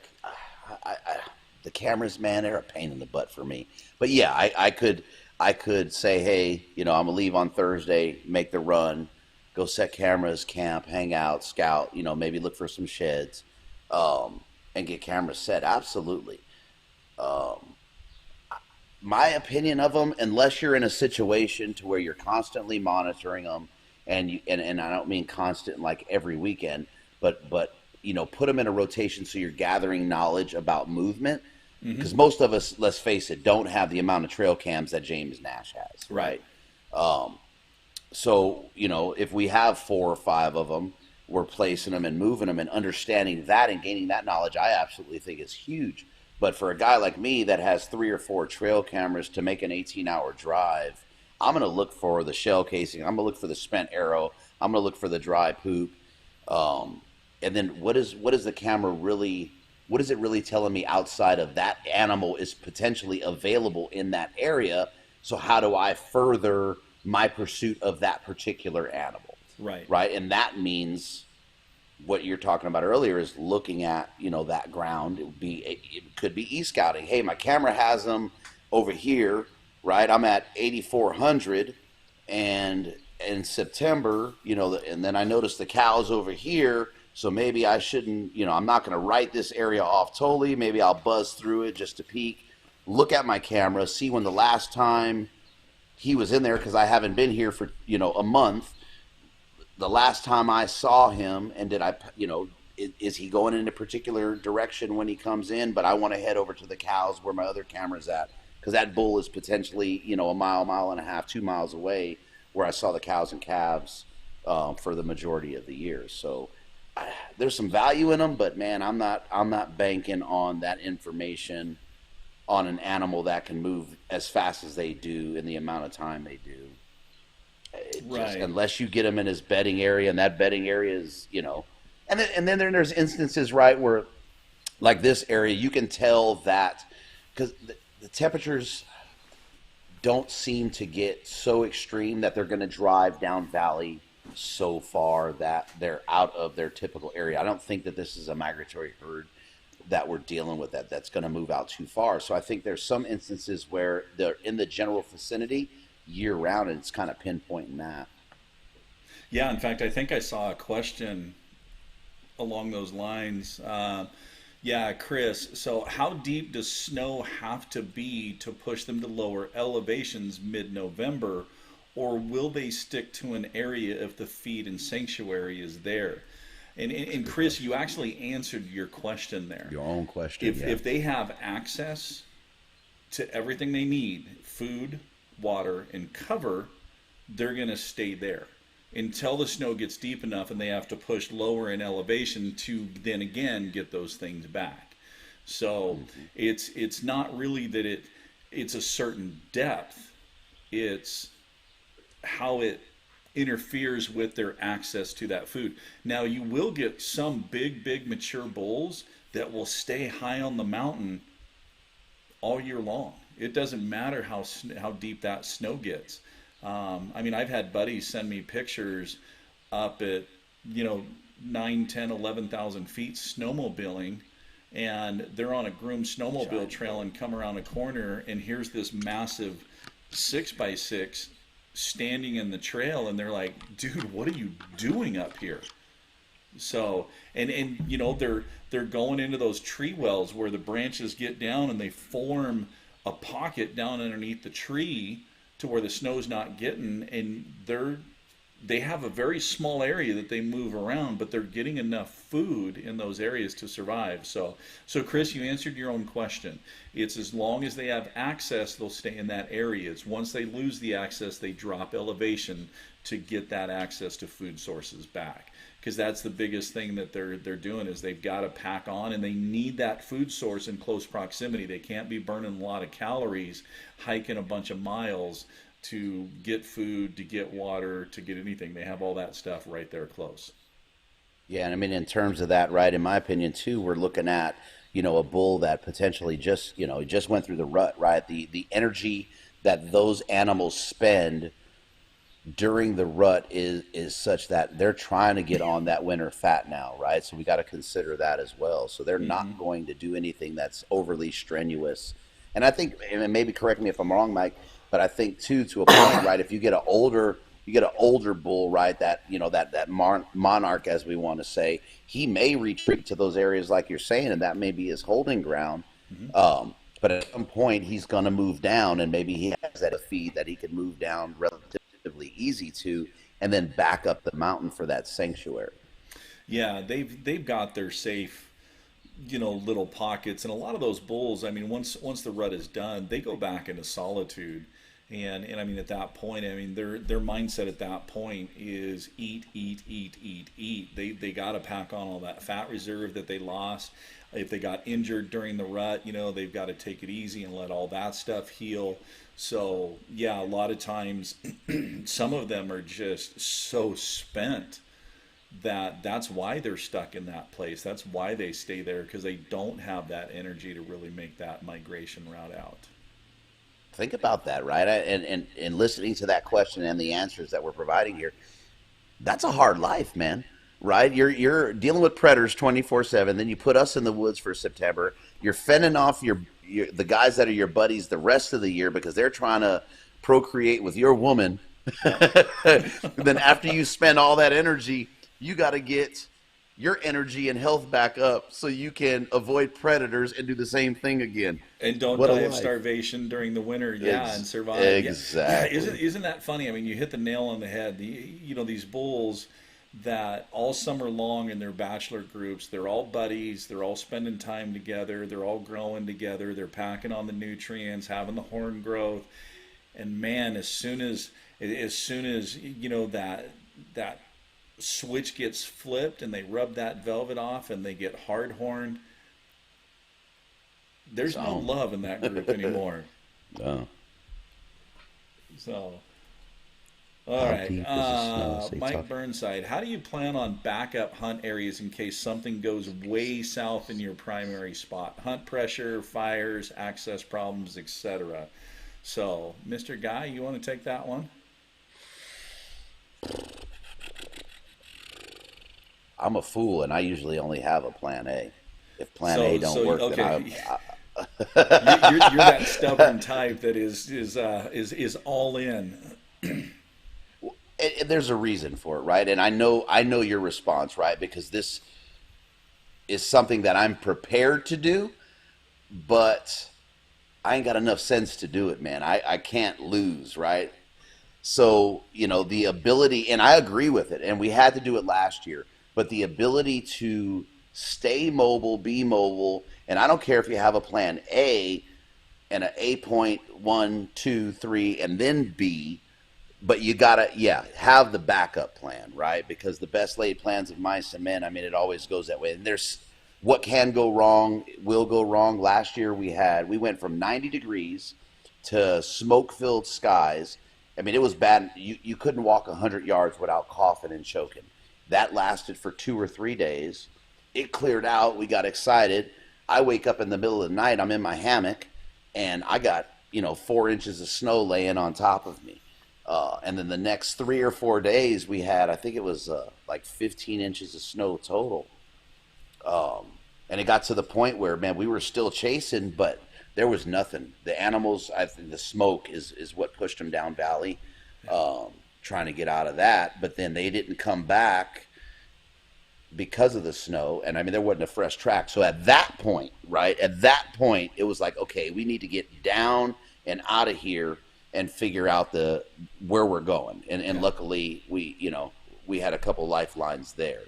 the cameras, man, they're a pain in the butt for me. But yeah, I I could say, hey, I'm gonna leave on Thursday, make the run, go set cameras, camp, hang out, scout, maybe look for some sheds, um, and get cameras set. Absolutely. Um, my opinion of them, unless you're in a situation to where you're constantly monitoring them, and I don't mean constant like every weekend, but put them in a rotation so you're gathering knowledge about movement. Mm-hmm. Because most of us, let's face it, don't have the amount of trail cams that James Nash has, Right. right? Um, so if we have 4 or 5 of them, we're placing them and moving them and understanding that and gaining that knowledge. I absolutely think is huge. But for a guy like me that has 3 or 4 trail cameras to make an 18-hour drive, I'm going to look for the shell casing. I'm going to look for the spent arrow. I'm going to look for the dry poop. Um, and then what is the camera really? What is it really telling me outside of that animal is potentially available in that area? So how do I further my pursuit of that particular animal? Right. Right. And that means what you're talking about earlier is looking at, that ground. It could be e-scouting. Hey, my camera has them over here, right? I'm at 8,400 and in September, and then I noticed the cows over here. So maybe I shouldn't, I'm not going to write this area off totally. Maybe I'll buzz through it just to peek, look at my camera, see when the last time he was in there, because I haven't been here for, a month. The last time I saw him, and is he going in a particular direction when he comes in? But I want to head over to the cows where my other camera's at, because that bull is potentially, a mile and a half, 2 miles away where I saw the cows and calves for the majority of the year. So there's some value in them, but man, I'm not banking on that information on an animal that can move as fast as they do in the amount of time they do. Right. Unless you get him in his bedding area, and that bedding area is, and then there's instances, right, where like this area, you can tell that because the temperatures don't seem to get so extreme that they're going to drive down valley so far that they're out of their typical area. I don't think that this is a migratory herd that we're dealing with that's going to move out too far. So I think there's some instances where they're in the general vicinity year round, and it's kind of pinpointing that. Yeah, in fact, I think I saw a question along those lines. Yeah, Chris, so how deep does snow have to be to push them to lower elevations mid-November, or will they stick to an area if the feed and sanctuary is there? And Chris, you actually answered your question there. Your own question. If they have access to everything they need, food, water, and cover, they're going to stay there until the snow gets deep enough and they have to push lower in elevation to then again get those things back. So it's not really that it's a certain depth, it's how it interferes with their access to that food. Now you will get some big mature bulls that will stay high on the mountain all year long. It doesn't matter how deep that snow gets. I mean, I've had buddies send me pictures up at 9, 10, 11,000 feet snowmobiling, and they're on a groomed snowmobile trail and come around a corner, and here's this massive 6x6 standing in the trail, and they're like, dude, what are you doing up here? So and they're going into those tree wells where the branches get down and they form a pocket down underneath the tree to where the snow's not getting, and they have a very small area that they move around, but they're getting enough food in those areas to survive. So Chris, you answered your own question. It's as long as they have access, they'll stay in that area. It's once they lose the access, they drop elevation to get that access to food sources back. Because that's the biggest thing that they're doing is they've got to pack on, and they need that food source in close proximity. They can't be burning a lot of calories hiking a bunch of miles to get food, to get water, to get anything. They have all that stuff right there close. Yeah, and I mean, in terms of that, right, in my opinion, too, we're looking at, a bull that potentially just went through the rut, right? The energy that those animals spend during the rut is such that they're trying to get on that winter fat now, right? So we got to consider that as well. So they're not going to do anything that's overly strenuous. And I think, and maybe correct me if I'm wrong, Mike, But I think too, to a point, right? If you get an older bull, right? That monarch, as we want to say, he may retreat to those areas like you're saying, and that may be his holding ground. Hmm. But at some point, he's going to move down, and maybe he has that feed that he can move down relatively easy to, and then back up the mountain for that sanctuary. Yeah, they've got their safe, little pockets, and a lot of those bulls. I mean, once the rut is done, they go back into solitude, and I mean at that point, I mean their mindset at that point is eat, eat, eat, eat, eat. They got to pack on all that fat reserve that they lost. If they got injured during the rut, they've got to take it easy and let all that stuff heal. So yeah, a lot of times, some of them are just so spent that's why they're stuck in that place. That's why they stay there, because they don't have that energy to really make that migration route out. Think about that, right? And listening to that question and the answers that we're providing here, that's a hard life, man. Right? You're dealing with predators 24/7. Then you put us in the woods for September. You're fending off the guys that are your buddies the rest of the year because they're trying to procreate with your woman. Then after you spend all that energy, you got to get your energy and health back up so you can avoid predators and do the same thing again. And don't What a die of life. starvation during the winter, yeah, and survive. Yeah, yeah. Exactly. Isn't that funny? I mean, you hit the nail on the head. These bulls that all summer long in their bachelor groups, they're all buddies, they're all spending time together, they're all growing together, they're packing on the nutrients, having the horn growth, and man, as soon as that switch gets flipped and they rub that velvet off and they get hard horned, there's no love in that group anymore. Oh. So, all How right, deep is the snow? Mike Burnside, how do you plan on backup hunt areas in case something goes way south in your primary spot? Hunt pressure, fires, access problems, etc. So, Mr. Guy, you want to take that one? I'm a fool, and I usually only have a plan A. If plan A don't work, okay. then You're that stubborn type that is all in. there's a reason for it, right? And I know your response, right? Because this is something that I'm prepared to do, but I ain't got enough sense to do it, man. I can't lose, right? So, the ability, and I agree with it, and we had to do it last year, but the ability to stay mobile, be mobile, and I don't care if you have a plan A and a A.1, 2, 3, and then B, but you gotta, have the backup plan, right? Because the best laid plans of mice and men, I mean, it always goes that way. And there's what can go wrong, will go wrong. Last year we went from 90 degrees to smoke-filled skies. I mean, it was bad. You couldn't walk 100 yards without coughing and choking. That lasted for 2 or 3 days. It cleared out. We got excited. I wake up in the middle of the night. I'm in my hammock, and I got 4 inches of snow laying on top of me. And then the next 3 or 4 days, we had, I think it was like 15 inches of snow total. And it got to the point where, man, we were still chasing, but there was nothing. The animals, I think the smoke is what pushed them down valley, trying to get out of that. But then they didn't come back because of the snow. And I mean, there wasn't a fresh track. So at that point, right, it was like, okay, we need to get down and out of here and figure out where we're going. And luckily we had a couple lifelines there.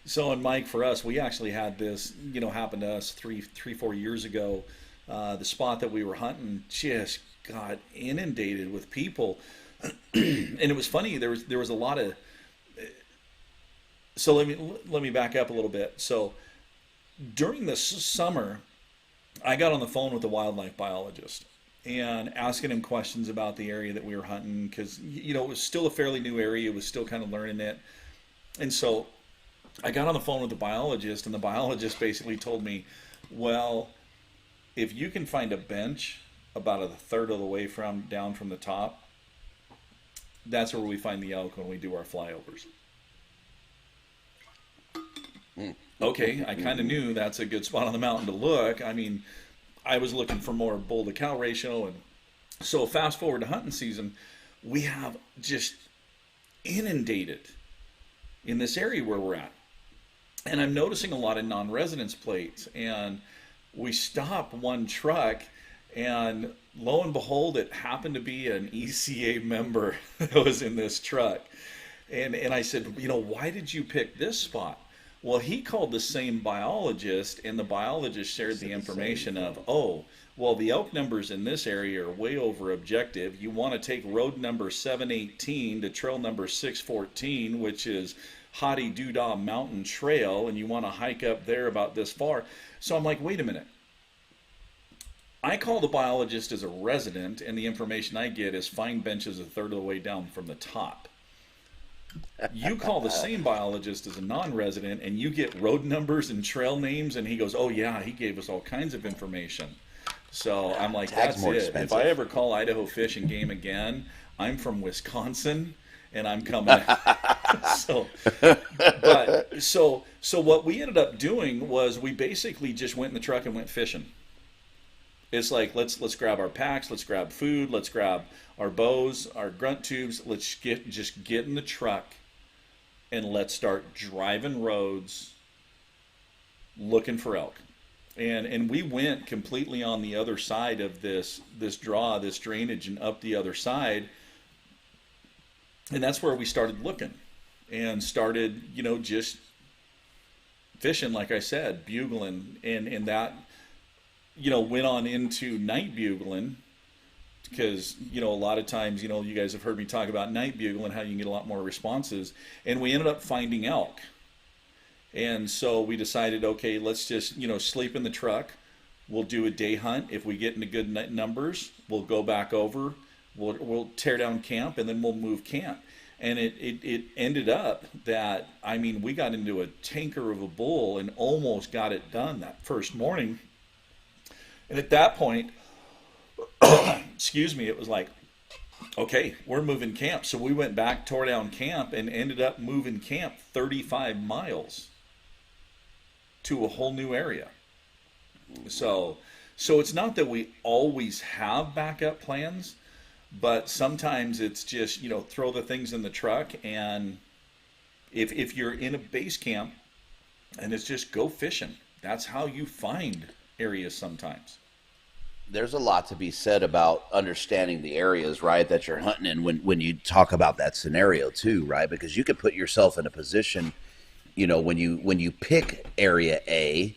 So, and Mike, for us, we actually had this, happen to us 4 years ago. The spot that we were hunting just got inundated with people, and it was funny. There was a lot of. So let me back up a little bit. So during the summer, I got on the phone with a wildlife biologist and asking him questions about the area that we were hunting because it was still a fairly new area. It was still kind of learning it, and so I got on the phone with the biologist, and the biologist basically told me, well, if you can find a bench about a third of the way down from the top, that's where we find the elk when we do our flyovers. Okay, I kind of knew that's a good spot on the mountain to look. I mean, I was looking for more bull to cow ratio, and So fast forward to hunting season, we have just inundated in this area where we're at. And I'm noticing a lot of non-residence plates. And we stop one truck, and lo and behold, it happened to be an ECA member that was in this truck. And I said, why did you pick this spot? Well, he called the same biologist, and the biologist shared the information of, well, the elk numbers in this area are way over objective. You want to take road number 718 to trail number 614, which is Hottie Doodah Mountain Trail, and you want to hike up there about this far. So I'm like, wait a minute. I call the biologist as a resident, and the information I get is find benches a third of the way down from the top. You call the same biologist as a non-resident, and you get road numbers and trail names, and he goes, oh yeah, he gave us all kinds of information. So I'm like, that's it. Expensive. If I ever call Idaho Fish and Game again, I'm from Wisconsin, and I'm coming. So what we ended up doing was we basically just went in the truck and went fishing. It's like, let's grab our packs, let's grab food, let's grab our bows, our grunt tubes, let's just get in the truck and let's start driving roads looking for elk. And we went completely on the other side of this draw, this drainage, and up the other side. And that's where we started looking and started, just fishing, like I said, bugling, and that, went on into night bugling, because, a lot of times, you guys have heard me talk about night bugling, how you can get a lot more responses. And we ended up finding elk. And so we decided, okay, let's just, sleep in the truck. We'll do a day hunt. If we get into good numbers, we'll go back over. We'll tear down camp, and then we'll move camp. And it ended up that, we got into a tanker of a bull and almost got it done that first morning. And at that point, excuse me, it was like, okay, we're moving camp. So we went back, tore down camp, and ended up moving camp 35 miles to a whole new area. So it's not that we always have backup plans, but sometimes it's just, throw the things in the truck, and if you're in a base camp, and it's just go fishing. That's how you find areas sometimes. There's a lot to be said about understanding the areas, right, that you're hunting in when you talk about that scenario too, right? Because you could put yourself in a position, when you pick area A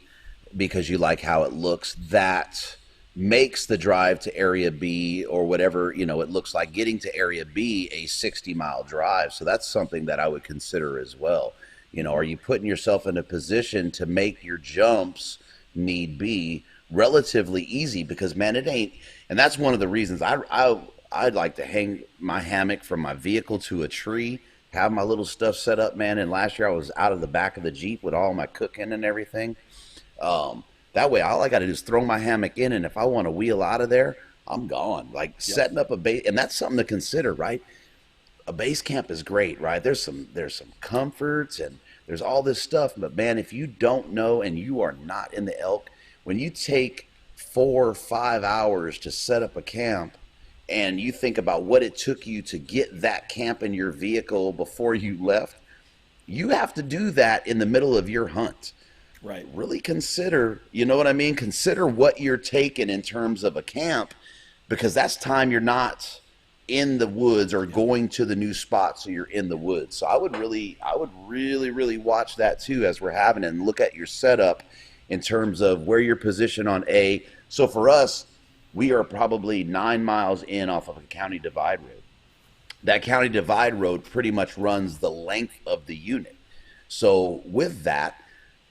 because you like how it looks, that makes the drive to area B or whatever, it looks like getting to area B a 60-mile drive. So that's something that I would consider as well. Are you putting yourself in a position to make your jumps need be relatively easy? Because man, it ain't, and that's one of the reasons I'd like to hang my hammock from my vehicle to a tree, have my little stuff set up, man. And last year I was out of the back of the Jeep with all my cooking and everything. That way all I got to do is throw my hammock in, and if I want to wheel out of there, I'm gone. Like, yep. Setting up a base, and that's something to consider, right? A base camp is great, right? There's some comforts and there's all this stuff, but man, if you don't know and you are not in the elk, when you take 4 or 5 hours to set up a camp, and you think about what it took you to get that camp in your vehicle before you left, you have to do that in the middle of your hunt. Right. Really consider, consider what you're taking in terms of a camp, because that's time you're not in the woods or going to the new spot, so you're in the woods. So I would really watch that too as we're having it, and look at your setup in terms of where you're positioned on A. So for us, we are probably 9 miles in off of a county divide road. That county divide road pretty much runs the length of the unit. So with that,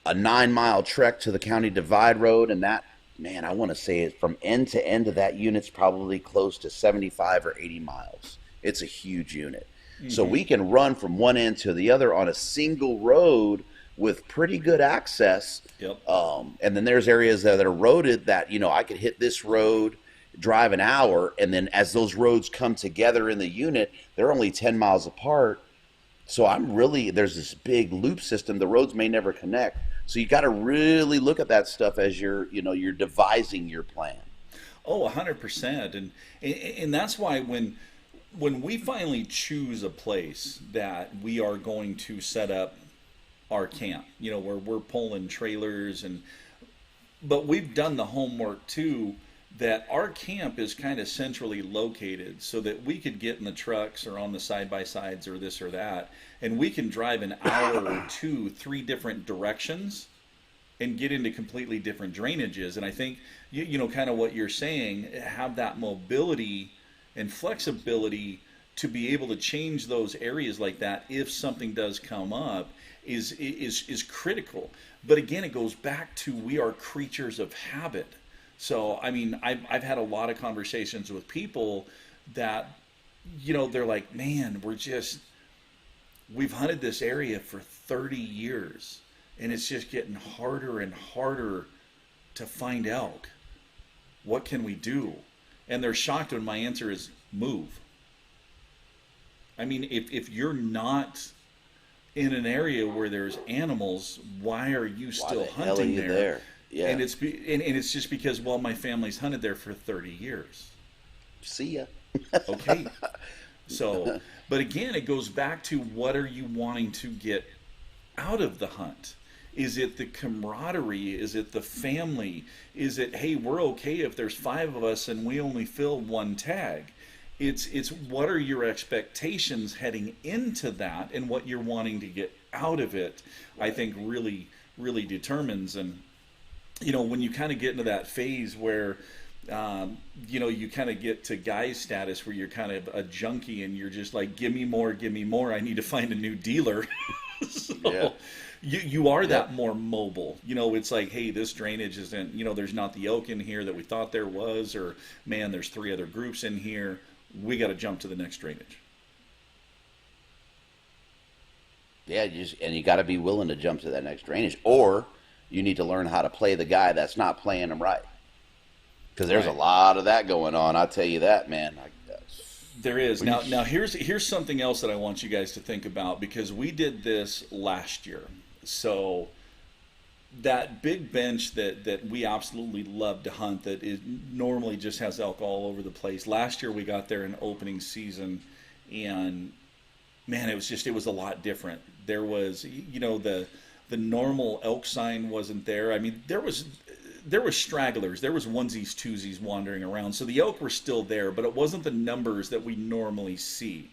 a 9-mile trek to the county divide road, and that, man, I want to say it from end to end of that unit's probably close to 75 or 80 miles. It's a huge unit. Mm-hmm. So we can run from one end to the other on a single road with pretty good access. Yep. And then there's areas that are roaded that, I could hit this road, drive an hour, and then as those roads come together in the unit, they're only 10 miles apart. So there's this big loop system. The roads may never connect. So you got to really look at that stuff as you're devising your plan. Oh, 100%. And that's why when we finally choose a place that we are going to set up our camp, where we're pulling trailers, but we've done the homework too, that our camp is kind of centrally located so that we could get in the trucks or on the side by sides or this or that, and we can drive an hour or two, three different directions and get into completely different drainages. And I think, kind of what you're saying, have that mobility and flexibility to be able to change those areas like that if something does come up is critical. But again, it goes back to, we are creatures of habit. So, I mean, I've had a lot of conversations with people that, they're like, man, we've hunted this area for 30 years and it's just getting harder and harder to find elk. What can we do? And they're shocked when my answer is move. I mean, if you're not in an area where there's animals, why are you still hunting there? Yeah. And it's just because, well, my family's hunted there for 30 years. See ya. Okay. So, but again, it goes back to, what are you wanting to get out of the hunt? Is it the camaraderie? Is it the family? Is it, hey, we're okay if there's 5 of us and we only fill 1 tag? It's what are your expectations heading into that, and what you're wanting to get out of it, I think really, really determines. And, when you kind of get into that phase where, you kind of get to Guy status, where you're kind of a junkie and you're just like, give me more, I need to find a new dealer. So Yeah. you are that more mobile. It's like, hey, this drainage isn't, there's not the elk in here that we thought there was, or man, there's 3 other groups in here. We got to jump to the next drainage. Yeah, you got to be willing to jump to that next drainage, or you need to learn how to play the guy that's not playing them right. Because there's a lot of that going on. I'll tell you that, man. There is. Now here's something else that I want you guys to think about, because we did this last year. So that big bench that we absolutely love to hunt, that is normally just has elk all over the place. Last year we got there in opening season, and man, it was a lot different. There was, the normal elk sign wasn't there. I mean, there was stragglers. There was onesies, twosies wandering around. So the elk were still there, but it wasn't the numbers that we normally see.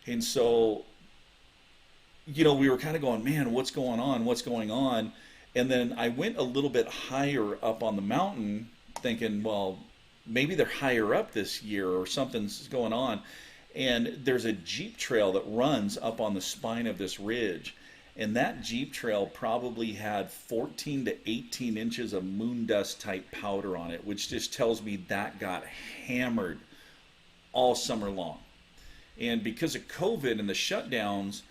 And so, we were kind of going, man, what's going on? What's going on? And then I went a little bit higher up on the mountain, thinking, well, maybe they're higher up this year or something's going on. And there's a jeep trail that runs up on the spine of this ridge. And that jeep trail probably had 14 to 18 inches of moon dust type powder on it, which just tells me that got hammered all summer long. And because of COVID and the shutdowns,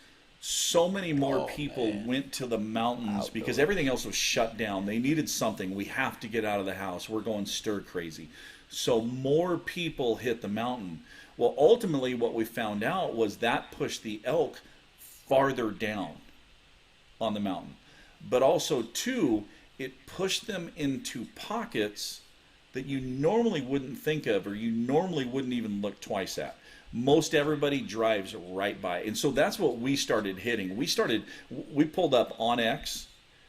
so many more people went to the mountains because everything else was shut down. They needed something. We have to get out of the house. We're going stir crazy. So more people hit the mountain. Well, ultimately what we found out was that pushed the elk farther down on the mountain. But also, too, it pushed them into pockets that you normally wouldn't think of, or you normally wouldn't even look twice at. Most everybody drives right by. And so that's what we started hitting. We pulled up onX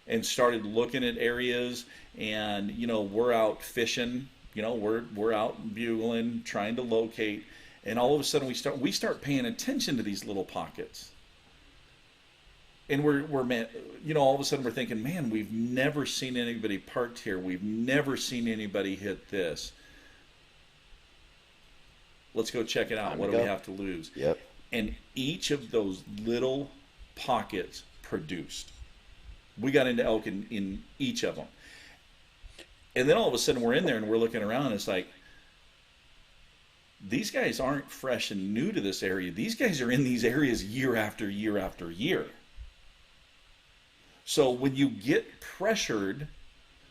and started looking at areas, and, we're out fishing, we're out bugling, trying to locate, and all of a sudden we start paying attention to these little pockets. And we're all of a sudden we're thinking, man, we've never seen anybody parked here. We've never seen anybody hit this. Let's go check it out. What do we have to lose? Yep. And each of those little pockets produced. We got into elk in each of them. And then all of a sudden we're in there and we're looking around and it's like, these guys aren't fresh and new to this area. These guys are in these areas year after year after year. So when you get pressured,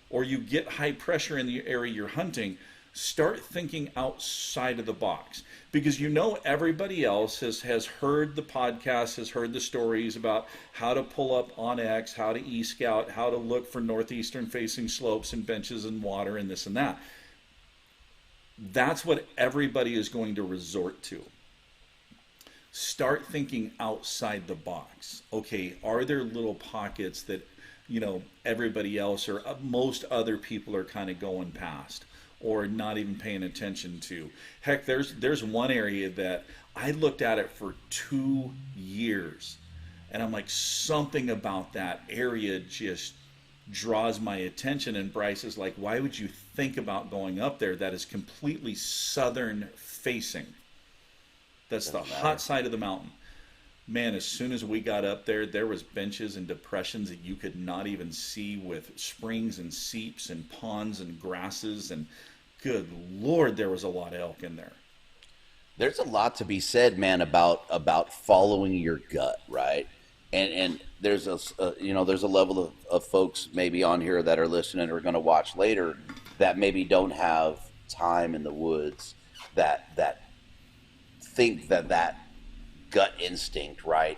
or you get high pressure in the area you're hunting, start thinking outside of the box, because everybody else has heard the podcast, has heard the stories about how to pull up onX, how to e-scout, how to look for northeastern facing slopes and benches and water and this and that. That's what everybody is going to resort to. Start thinking outside the box. Okay, are there little pockets that, everybody else or most other people are kind of going past or not even paying attention to? Heck, there's one area that I looked at it for 2 years, and I'm like, something about that area just draws my attention. And Bryce is like, why would you think about going up there? That is completely southern facing. That's the hot side of the mountain. Man, as soon as we got up there, there was benches and depressions that you could not even see, with springs and seeps and ponds and grasses, and good Lord, there was a lot of elk in there. There's a lot to be said, man, about following your gut, right? And there's there's a level of folks maybe on here that are listening or going to watch later that maybe don't have time in the woods, that think that gut instinct, right?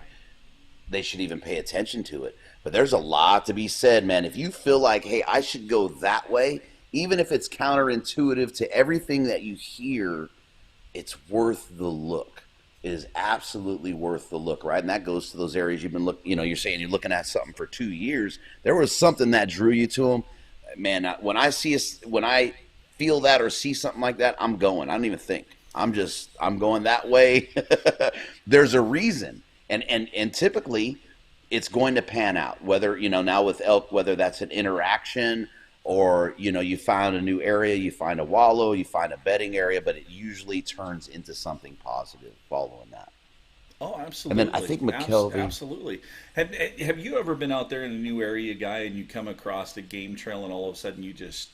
They should even pay attention to it. But there's a lot to be said, man. If you feel like, hey, I should go that way, even if it's counterintuitive to everything that you hear, it's worth the look. It is absolutely worth the look, right? And that goes to those areas you've been looking. You're saying you're looking at something for 2 years. There was something that drew you to them, man. When I feel that or see something like that, I'm going. I don't even think. I'm going that way. There's a reason, and typically, it's going to pan out. Whether now with elk, whether that's an interaction, or you find a new area, you find a wallow, you find a bedding area, but it usually turns into something positive following that. Oh, absolutely. And then I think McKelvey. Absolutely. Have you ever been out there in a new area, Guy, and you come across a game trail, and all of a sudden you just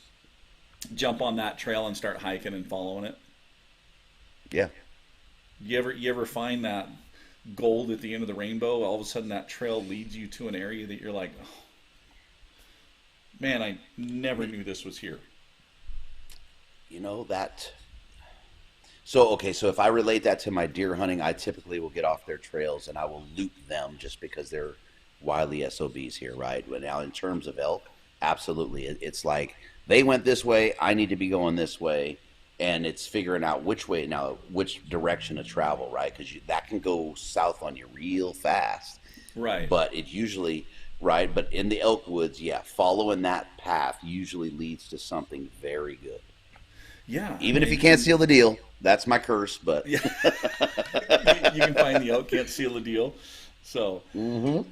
jump on that trail and start hiking and following it? Yeah. You ever find that gold at the end of the rainbow? All of a sudden that trail leads you to an area that you're like, oh, man, I never knew this was here. So if I relate that to my deer hunting, I typically will get off their trails and I will loop them just because they're wily SOBs here, right? But now in terms of elk, absolutely. It's like they went this way, I need to be going this way. And it's figuring out which direction to travel, right? Because that can go south on you real fast. Right. But it usually, right? But in the elk woods, yeah, following that path usually leads to something very good. Yeah. Even if you can't seal the deal, that's my curse. But yeah. you can find the elk, can't seal the deal. So. Mm-hmm.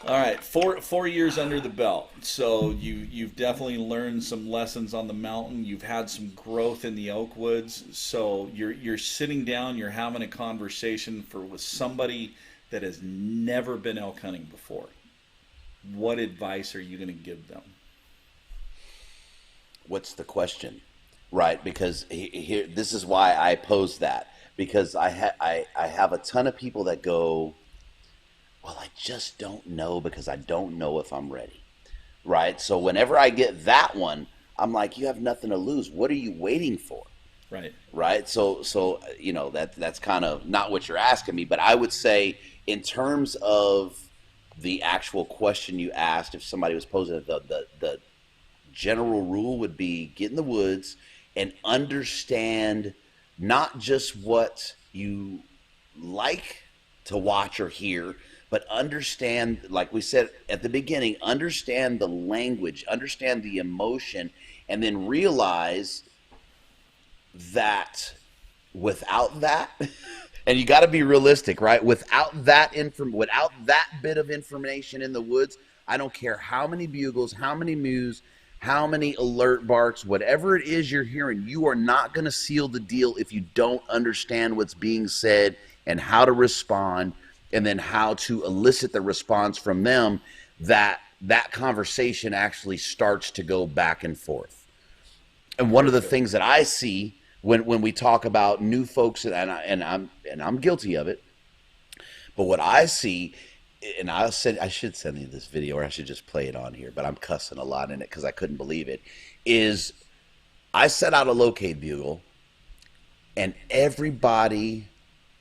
All right, 4 years under the belt. So you've definitely learned some lessons on the mountain. You've had some growth in the elk woods. So you're sitting down, you're having a conversation with somebody that has never been elk hunting before. What advice are you going to give them? What's the question? Right, because here this is why I posed that, because I have a ton of people that go, well, I just don't know because I don't know if I'm ready, right? So whenever I get that one, I'm like, you have nothing to lose. What are you waiting for? Right. So that's kind of not what you're asking me, but I would say in terms of the actual question you asked, if somebody was posing it, the general rule would be get in the woods and understand not just what you like to watch or hear, but understand, like we said at the beginning, understand the language, understand the emotion, and then realize that without that, and you got to be realistic, right? Without that bit of information in the woods, I don't care how many bugles, how many mews, how many alert barks, whatever it is you're hearing, you are not going to seal the deal if you don't understand what's being said and how to respond, and then how to elicit the response from them, that conversation actually starts to go back and forth. And one of the things that I see when we talk about new folks, and I'm guilty of it, but what I see, and I should send you this video, or I should just play it on here, but I'm cussing a lot in it because I couldn't believe it, is I set out a locate bugle, and everybody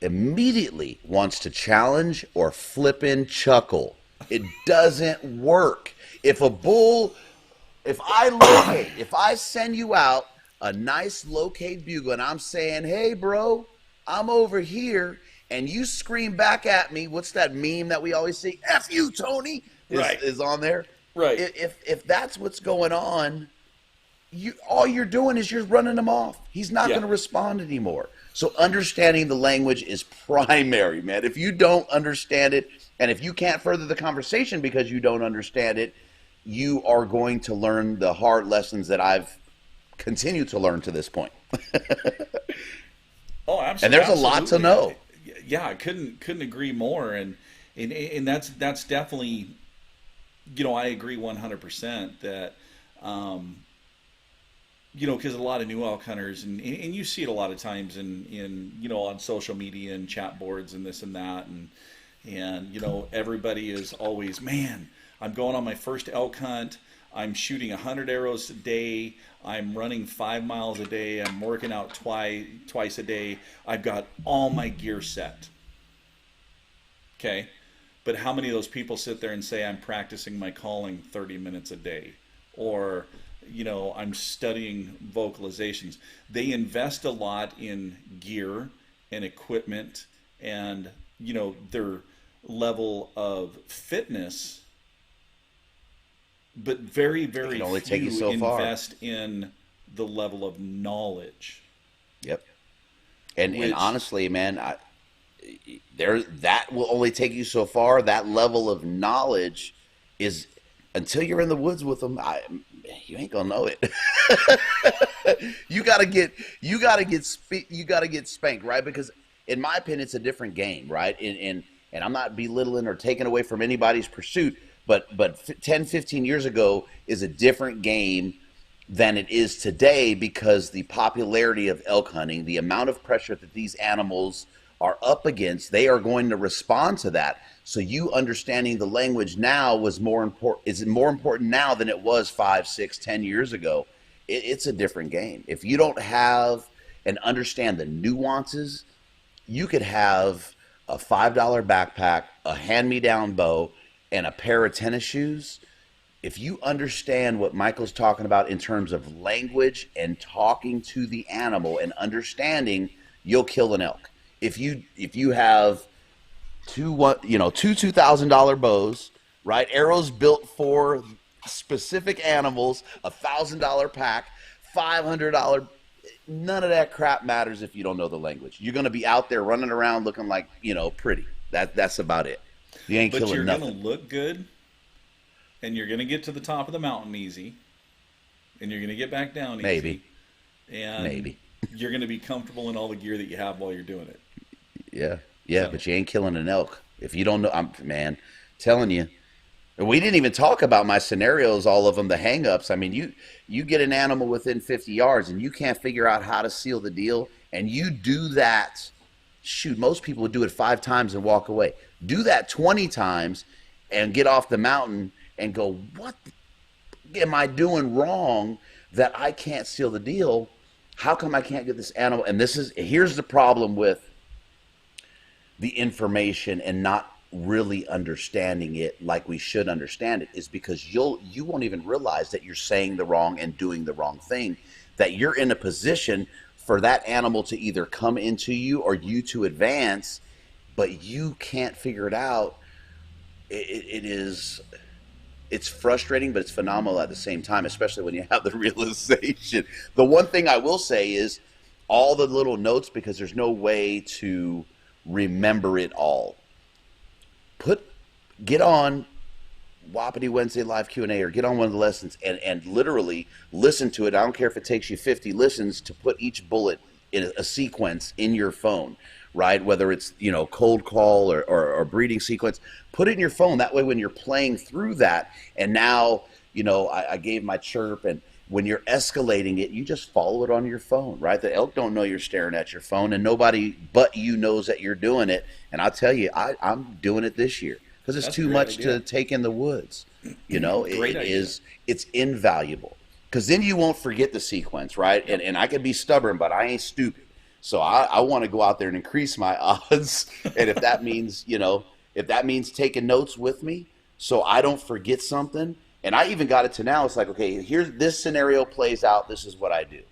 immediately wants to challenge or flippin' chuckle. It doesn't work. If I send you out a nice locate bugle, and I'm saying, hey, bro, I'm over here, and you scream back at me. What's that meme that we always see? F you, Tony, Right. is on there. Right. If that's what's going on, all you're doing is you're running him off. He's not Yeah. going to respond anymore. So understanding the language is primary, man. If you don't understand it, and if you can't further the conversation because you don't understand it, you are going to learn the hard lessons that I've continued to learn to this point. Oh, And absolutely. there's a lot to know. Yeah, I couldn't agree more, and that's definitely, I agree 100% that, because a lot of new elk hunters, and you see it a lot of times in on social media and chat boards and this and that, and everybody is always, man, I'm going on my first elk hunt. I'm shooting 100 arrows a day. I'm running 5 miles a day. I'm working out twice a day. I've got all my gear set. Okay, but how many of those people sit there and say, I'm practicing my calling 30 minutes a day, or I'm studying vocalizations? They invest a lot in gear and equipment and their level of fitness, but very, It very can only take you few so far. invest in the level of knowledge. Yep. And Which, honestly, man, that will only take you so far. That level of knowledge is, until you're in the woods with them, you ain't gonna know it. You gotta get spanked, right? Because in my opinion, it's a different game, right? And I'm not belittling or taking away from anybody's pursuit, but 10, 15 years ago is a different game than it is today, because the popularity of elk hunting, the amount of pressure that these animals are up against, they are going to respond to that. So you understanding the language now was more important, is more important now than it was 5, 6, 10 years ago. It's a different game. If you don't have and understand the nuances, you could have a $5 backpack, a hand-me-down bow, and a pair of tennis shoes. If you understand what Michael's talking about in terms of language and talking to the animal and understanding, you'll kill an elk. If you have two $2,000 bows, right? Arrows built for specific animals, $1,000 pack, $500. None of that crap matters if you don't know the language. You're gonna be out there running around looking like pretty. That's about it. You ain't but killing you're gonna nothing. look good, and you're gonna get to the top of the mountain easy, and you're gonna get back down easy, Maybe, and maybe. you're gonna be comfortable in all the gear that you have while you're doing it. Yeah, yeah, So, but you ain't killing an elk if you don't know. Man, telling you. We didn't even talk about my scenarios, all of them, the hang-ups. I mean, you get an animal within 50 yards and you can't figure out how to seal the deal, and you do that. Shoot, most people would do it 5 times and walk away. Do that 20 times and get off the mountain and go, what am I doing wrong that I can't seal the deal? How come I can't get this animal? And here's the problem with the information and not really understanding it like we should understand it, is because you won't even realize that you're saying the wrong and doing the wrong thing, that you're in a position for that animal to either come into you or you to advance, but you can't figure it out. It's frustrating, but it's phenomenal at the same time, especially when you have the realization. The one thing I will say is all the little notes, because there's no way to remember it all. Get on Wapiti Wednesday live Q&A, or get on one of the lessons and literally listen to it. I don't care if it takes you 50 listens to put each bullet in a sequence in your phone, right? Whether it's, cold call or breeding sequence, put it in your phone. That way, when you're playing through that, and now, I gave my chirp, and when you're escalating it, you just follow it on your phone, right? The elk don't know you're staring at your phone, and nobody but you knows that you're doing it. And I'll tell you, I'm doing it this year because it's that's a too great much idea. to take in the woods. Great idea. It's invaluable, because then you won't forget the sequence, right? Yep. And I can be stubborn, but I ain't stupid. So I want to go out there and increase my odds. And if that means, taking notes with me so I don't forget something. And I even got it to now, it's like, okay, here's this scenario plays out, this is what I do.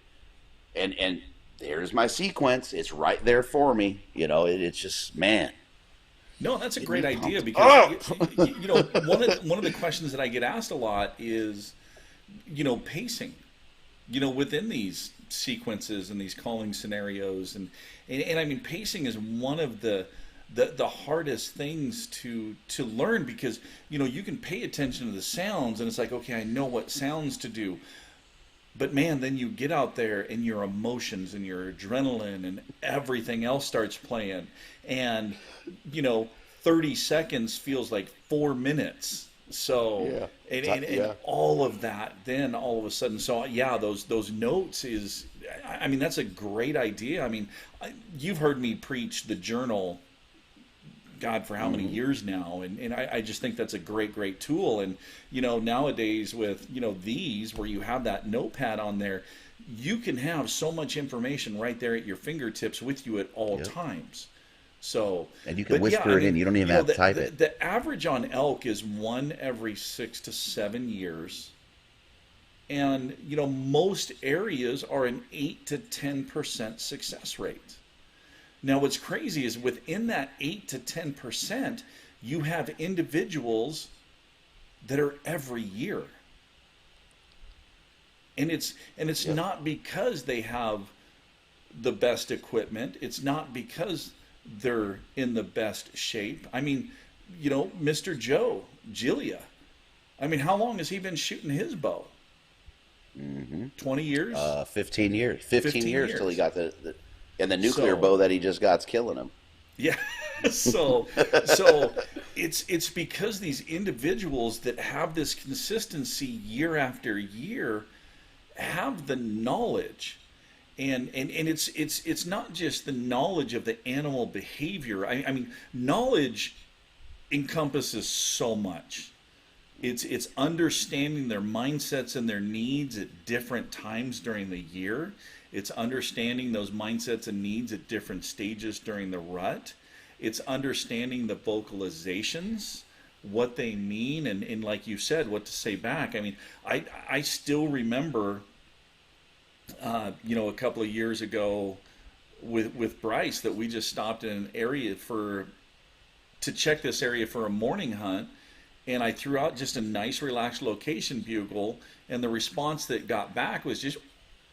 and there's my sequence. It's right there for me. It's just, man. No, that's a Get great me idea pumped because up. one of the questions that I get asked a lot is, pacing, within these sequences and these calling scenarios, and I mean, pacing is one of the hardest things to learn, because you can pay attention to the sounds and it's like, okay, I know what sounds to do. But man, then you get out there and your emotions and your adrenaline and everything else starts playing. And, you know, 30 seconds feels like 4 minutes. So, Yeah. and Yeah. all of that, then all of a sudden, so yeah, those notes is, I mean, that's a great idea. I mean, you've heard me preach the journal, God, for how many Hmm. years now, and I just think that's a great tool. And nowadays with these, where you have that notepad on there, you can have so much information right there at your fingertips with you at all Yep. times. So, And you can but yeah, I whisper it in. mean, You don't even have to the, type the it. the average on elk is one every 6 to 7 years, and most areas are an 8 to 10% success rate. Now, what's crazy is within that 8 to 10%, you have individuals that are every year, and it's Yep. not because they have the best equipment. It's not because they're in the best shape. I mean, Mr. Joe Gilia. I mean, how long has he been shooting his bow? Hmm. 20 years, 15 years. 15 15 years till he years. got the and the nuclear So bow that he just got's killing him. yeah. So it's because these individuals that have this consistency year after year have the knowledge, and it's not just the knowledge of the animal behavior. I mean, knowledge encompasses so much. It's understanding their mindsets and their needs at different times during the year. It's understanding those mindsets and needs at different stages during the rut. It's understanding the vocalizations, what they mean, and like you said, what to say back. I mean, I still remember, a couple of years ago with Bryce, that we just stopped in an area to check this area for a morning hunt, and I threw out just a nice relaxed location bugle, and the response that got back was just,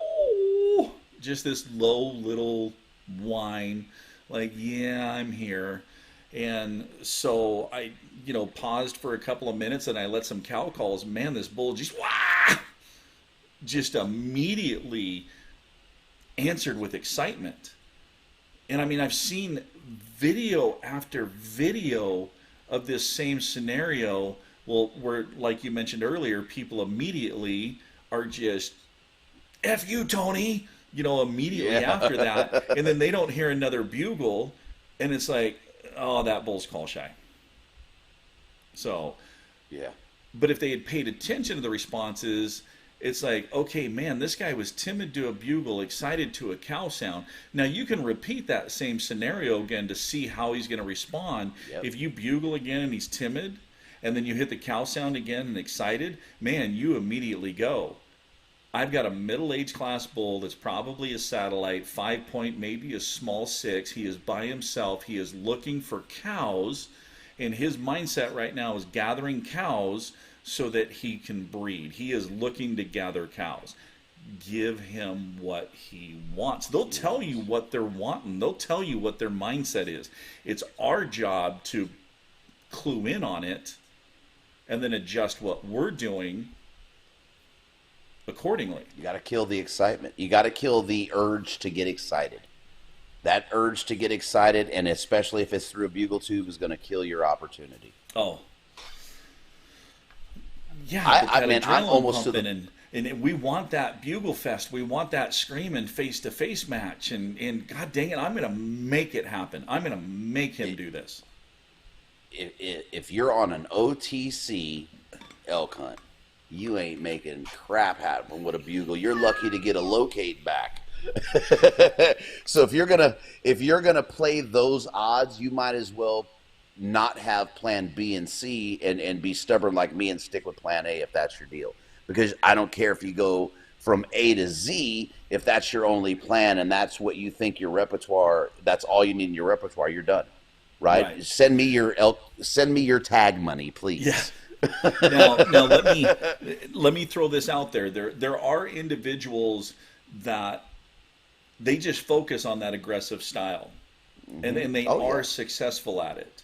oh, just this low little whine, like, yeah, I'm here. And so I paused for a couple of minutes and I let some cow calls. Man, this bull just wah, just immediately answered with excitement. And I mean, I've seen video after video of this same scenario. Well, where, like you mentioned earlier, people immediately are just, F you, Tony, immediately Yeah. after that. And then they don't hear another bugle. And it's like, oh, that bull's call shy. So, Yeah. but if they had paid attention to the responses, it's like, okay, man, this guy was timid to a bugle, excited to a cow sound. Now you can repeat that same scenario again to see how he's going to respond. Yep. If you bugle again and he's timid, and then you hit the cow sound again and excited, man, you immediately go. I've got a middle-aged class bull that's probably a satellite, 5 point, maybe a small six. He is by himself. He is looking for cows, and his mindset right now is gathering cows so that he can breed. He is looking to gather cows. Give him what he wants. They'll tell you what they're wanting. They'll tell you what their mindset is. It's our job to clue in on it and then adjust what we're doing accordingly. You got to kill the excitement. You got to kill the urge to get excited. That urge to get excited, and especially if it's through a bugle tube, is going to kill your opportunity. Oh, yeah, get I that mean, I'm adrenaline almost to pumping, the. and we want that bugle fest. We want that screaming face to face match, and God dang it, I'm gonna make it happen. I'm gonna make him do this. If you're on an OTC elk hunt, you ain't making crap happen with a bugle. You're lucky to get a locate back. So if you're gonna play those odds, you might as well not have plan B and C and be stubborn like me and stick with plan A if that's your deal. Because I don't care if you go from A to Z. If that's your only plan and that's what you think your repertoire, that's all you need in your repertoire, you're done. Right? Right. Send me your tag money, Yeah. please. Now let me throw this out there. There are individuals that they just focus on that aggressive style, and they Oh yeah. are successful at it.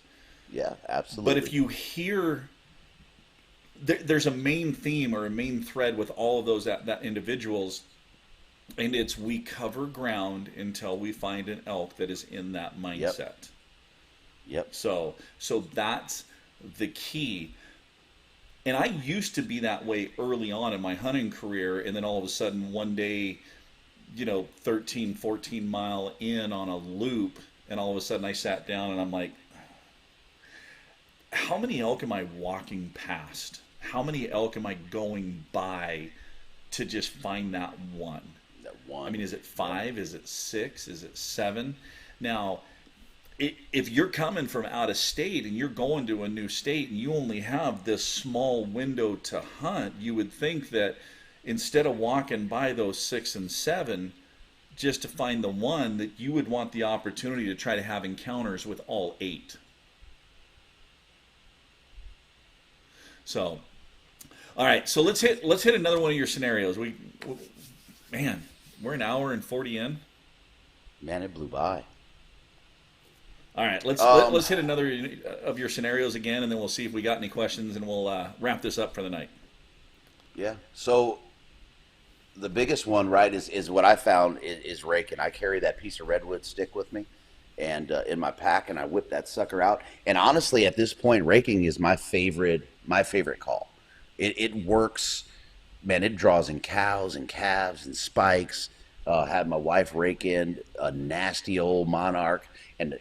Yeah, But if absolutely. you hear there's a main theme or a main thread with all of those that individuals, and it's we cover ground until we find an elk that is in that Yep. mindset. Yep. So that's the key. And I used to be that way early on in my hunting career, and then all of a sudden one day, 13, 14 mile in on a loop, and all of a sudden I sat down and I'm like, how many elk am I walking past? How many elk am I going by to just find that one? That I one. mean, is it Yep. five? Is it six? Is it seven? Now, if you're coming from out of state and you're going to a new state and you only have this small window to hunt, you would think that instead of walking by those six and seven just to find the one, that you would want the opportunity to try to have encounters with all eight. So, all right, so let's hit another one of your scenarios. Man, we're an hour and 40 in. Man, it blew by. All right, Um, let's hit another of your scenarios again, and then we'll see if we got any questions, and we'll wrap this up for the night. yeah. So the biggest one, right, is what I found is raking. I carry that piece of redwood stick with me, and in my pack, and I whip that sucker out. And honestly, at this point, raking is my favorite call. It works, man. It draws in cows and calves and spikes. Had my wife rake in a nasty old monarch, and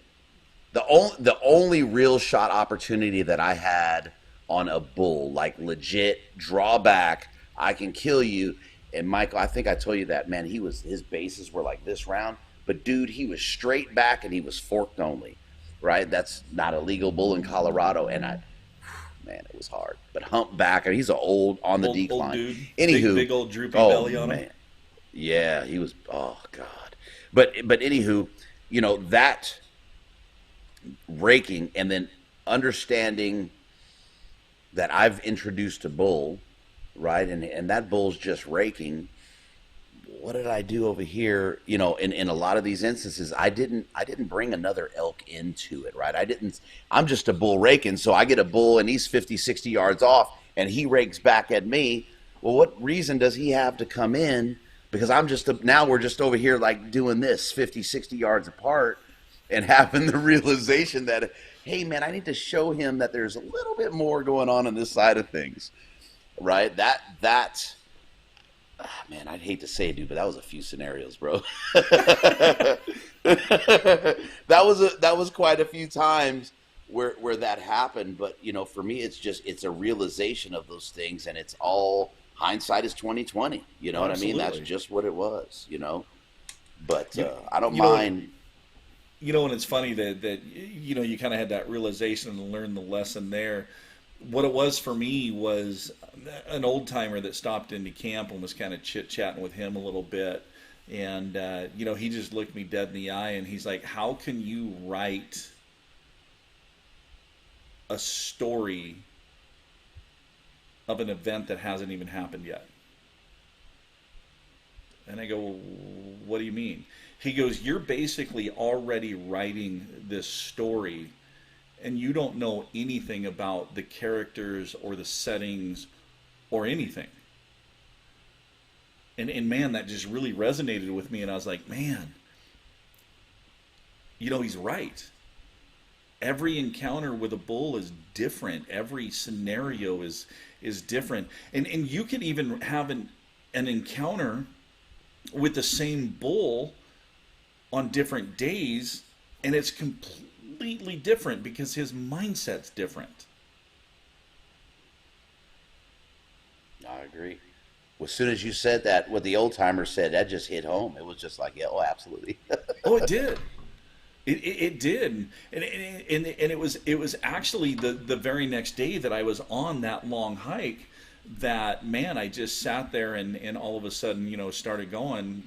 the only real shot opportunity that I had on a bull, like legit drawback, I can kill you. And Michael, I think I told you that, man. His bases were like this round, but dude, he was straight back and he was forked only, right? That's not a legal bull in Colorado, and man, it was hard. But humpback, and he's an old on the Old decline. dude, Anywho, big old droopy oh belly on him. man, yeah, he was. Oh god, but anywho, that raking and then understanding that I've introduced a bull, right? And that bull's just raking. What did I do over here? In a lot of these instances, I didn't bring another elk into it, right? I'm just a bull raking, so I get a bull and he's 50, 60 yards off and he rakes back at me. Well, what reason does he have to come in? Because now we're just over here like doing this 50, 60 yards apart and having the realization that, hey man, I need to show him that there's a little bit more going on this side of things, right? Man, I'd hate to say it, dude, but that was a few scenarios, bro. That was quite a few times where that happened. But for me, it's a realization of those things, and it's all hindsight is 2020. You know Oh, what I mean? That's absolutely. just what it was. But You, I don't you know, mind. and it's funny that you kind of had that realization and learned the lesson there. What it was for me was an old timer that stopped into camp and was kind of chit chatting with him a little bit, and he just looked me dead in the eye and he's like, "How can you write a story of an event that hasn't even happened yet?" And I go, "Well, what do you mean?" He goes, "You're basically already writing this story and you don't know anything about the characters or the settings or anything." And man, that just really resonated with me. And I was like, man, he's right. Every encounter with a bull is different. Every scenario is different. And you can even have an encounter with the same bull on different days, and it's completely different because his mindset's different. I agree. As soon as you said that, what the old timer said, that just hit home. It was just like, yeah, oh, absolutely. Oh, it did. It did, and it was actually the very next day that I was on that long hike. that, man, I just sat there and all of a sudden, started going,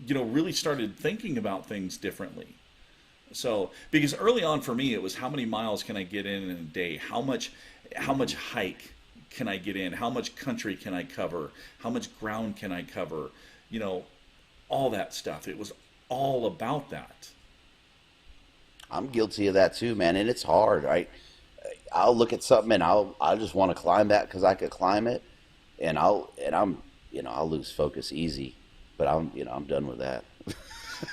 really started thinking about things differently. So, because early on for me, it was how many miles can I get in a day? How much hike can I get in? How much country can I cover? How much ground can I cover? You know, all that stuff. It was all about that. I'm guilty of that too, man, and it's hard. I'll look at something and I just want to climb that because I could climb it, and I'll lose focus easy, but I'm done with that.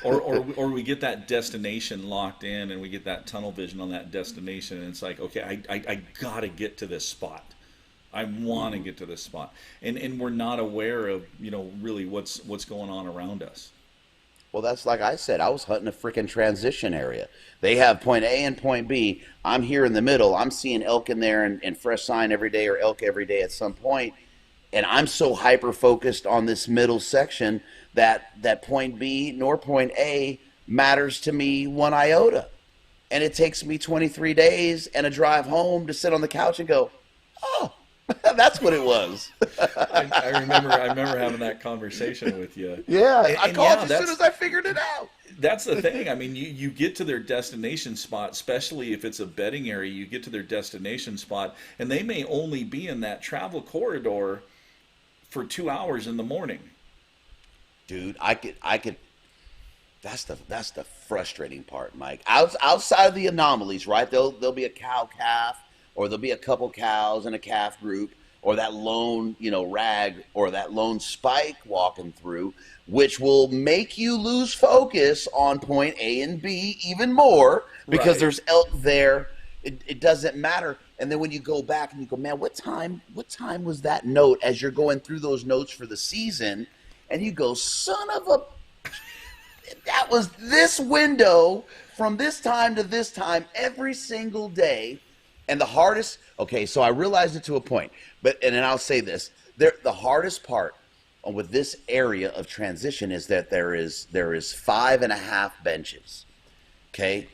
Or we get that destination locked in and we get that tunnel vision on that destination, and it's like, okay, I gotta get to this spot. I want to get to this spot, and we're not aware of really what's going on around us. Well, that's like I said, I was hunting a freaking transition area. They have point A and point B. I'm here in the middle. I'm seeing elk in there and fresh sign every day or elk every day at some point. And I'm so hyper focused on this middle section that point B nor point A matters to me one iota. And it takes me 23 days and a drive home to sit on the couch and go, oh, that's what it was. I remember having that conversation with you. Yeah, I called yeah, as soon as I figured it out. that's the thing. I mean, you get to their destination spot, especially if it's a bedding area. You get to their destination spot, and they may only be in that travel corridor for 2 hours in the morning. Dude, I could. That's the frustrating part, Mike. Outside of the anomalies, right? There'll be a cow calf, or there'll be a couple cows in a calf group, or that lone rag or that lone spike walking through, which will make you lose focus on point A and B even more because Right. there's elk there. It doesn't matter. And then when you go back and you go, man, what time was that note as you're going through those notes for the season? And you go, son of a, that was this window from this time to this time every single day. And the hardest, okay, so I realized it to a point, and then I'll say this: the hardest part with this area of transition is that there is 5.5 benches. Okay,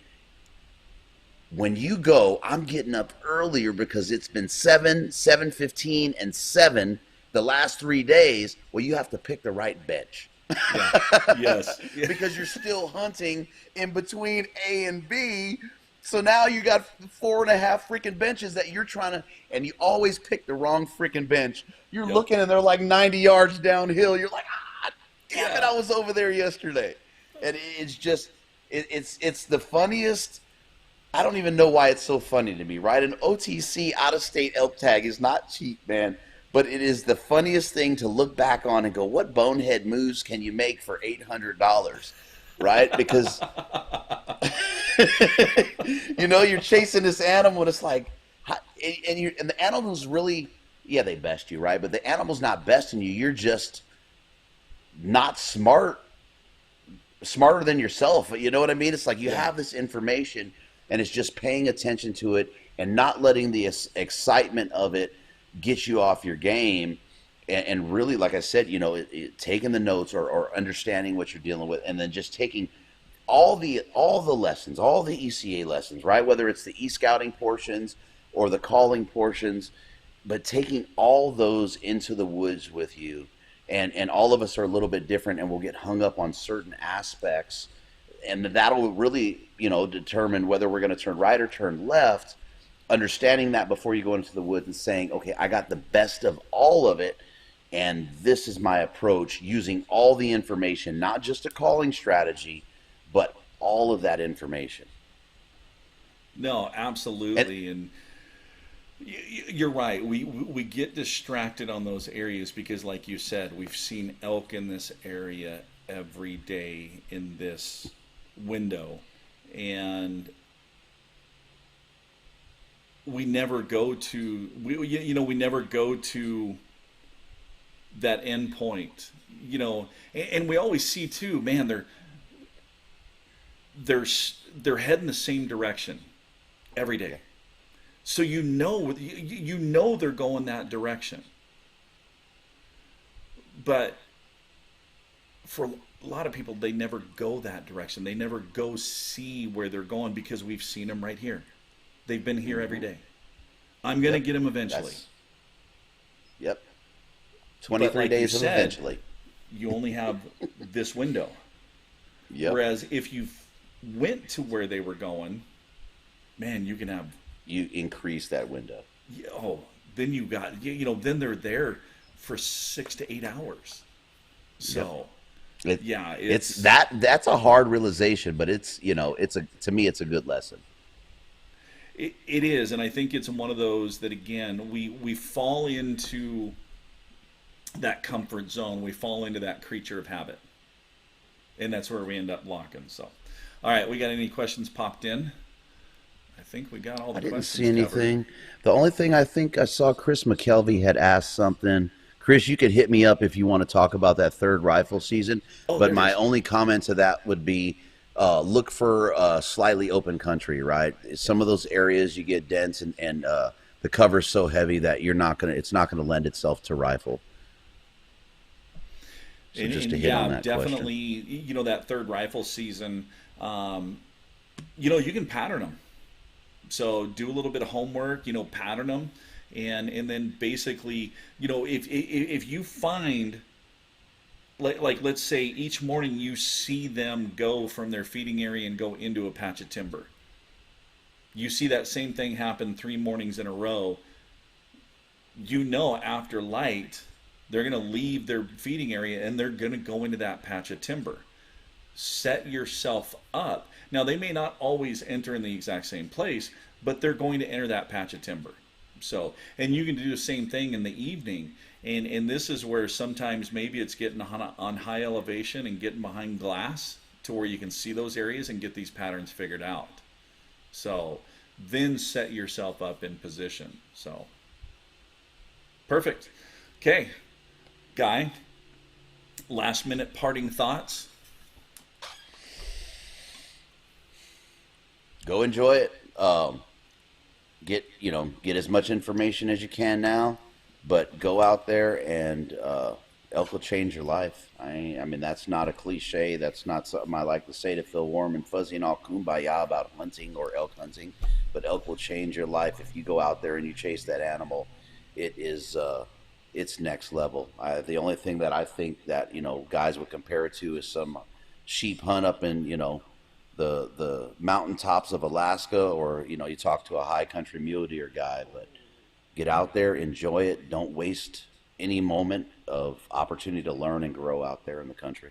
when you go, I'm getting up earlier because it's been 7:15, and 7 the last 3 days. Well, you have to pick the right bench. Yeah. Yes. Yeah. Because you're still hunting in between A and B. So now you got 4.5 freaking benches that you're trying to, and you always pick the wrong freaking bench. You're Yep. looking and they're like 90 yards downhill. You're like, damn it, Yeah. I was over there yesterday. And it's just, it's the funniest. I don't even know why it's so funny to me, right? An OTC out of state elk tag is not cheap, man. But it is the funniest thing to look back on and go, what bonehead moves can you make for $800? Right? Because you're chasing this animal, and it's like, and the animal's really, yeah, they best you, right? But the animal's not besting you. You're just not smarter than yourself. You know what I mean? It's like you Yeah. have this information, and it's just paying attention to it and not letting the excitement of it get you off your game. And really, like I said, taking the notes, or understanding what you're dealing with, and then just taking all the lessons, all the ECA lessons, right? Whether it's the e-scouting portions or the calling portions, but taking all those into the woods with you. And all of us are a little bit different, and we'll get hung up on certain aspects, and that'll really, determine whether we're going to turn right or turn left. Understanding that before you go into the woods and saying, okay, I got the best of all of it, and this is my approach, using all the information, not just a calling strategy, but all of that information. No, And absolutely, and you're right. We get distracted on those areas because, like you said, we've seen elk in this area every day in this window, and we never go to we never go to that end point. And we always see too, man. They're they're heading the same direction every day. yeah, So you know they're going that direction. But for a lot of people, they never go that direction. They never go see where they're going because we've seen them right here. They've been here every hmm day. I'm gonna yep, get them eventually. that's, yep. But 23 like you days of said, eventually. you only have this window. Yep. Whereas if you went to where they were going, man, you can have, You increase that window. oh, then you got, then they're there for 6 to 8 hours. Yep. So, It, yeah, it's it's, that's a hard realization, but it's it's a to me it's a good lesson. it is. And I think it's one of those that, again, we fall into that comfort zone. We fall into that creature of habit. And that's where we end up locking. So, all right, we got any questions popped in? I think we got all I the didn't see questions covered. anything. The only thing I think I saw Chris McKelvey had asked something. Chris, you could hit me up if you want to talk about that third rifle season. Oh, But there it my is. only comment to that would be look for slightly open country, right? Yeah. Some of those areas you get dense and the cover's so heavy that it's not gonna lend itself to rifle. So just And to hit on yeah, that question. definitely, that third rifle season, um, you can pattern them. So do a little bit of homework, pattern them. And then basically, if you find, like let's say each morning you see them go from their feeding area and go into a patch of timber. You see that same thing happen 3 mornings in a row. After light, they're going to leave their feeding area and they're going to go into that patch of timber. Set yourself up. Now, they may not always enter in the exact same place, but they're going to enter that patch of timber. So, and you can do the same thing in the evening. And this is where sometimes maybe it's getting on high elevation and getting behind glass to where you can see those areas and get these patterns figured out. So then set yourself up in position. So perfect. Okay, Guy, last minute parting thoughts. Go enjoy it. Get as much information as you can now, but go out there and elk will change your life. I mean that's not a cliche. That's not something I like to say to feel warm and fuzzy and all kumbaya about hunting or elk hunting. But elk will change your life if you go out there and you chase that animal. It is it's next level. The only thing that I think that guys would compare it to is some sheep hunt up in the mountaintops of Alaska, or you talk to a high country mule deer guy. But get out there, enjoy it. Don't waste any moment of opportunity to learn and grow out there in the country.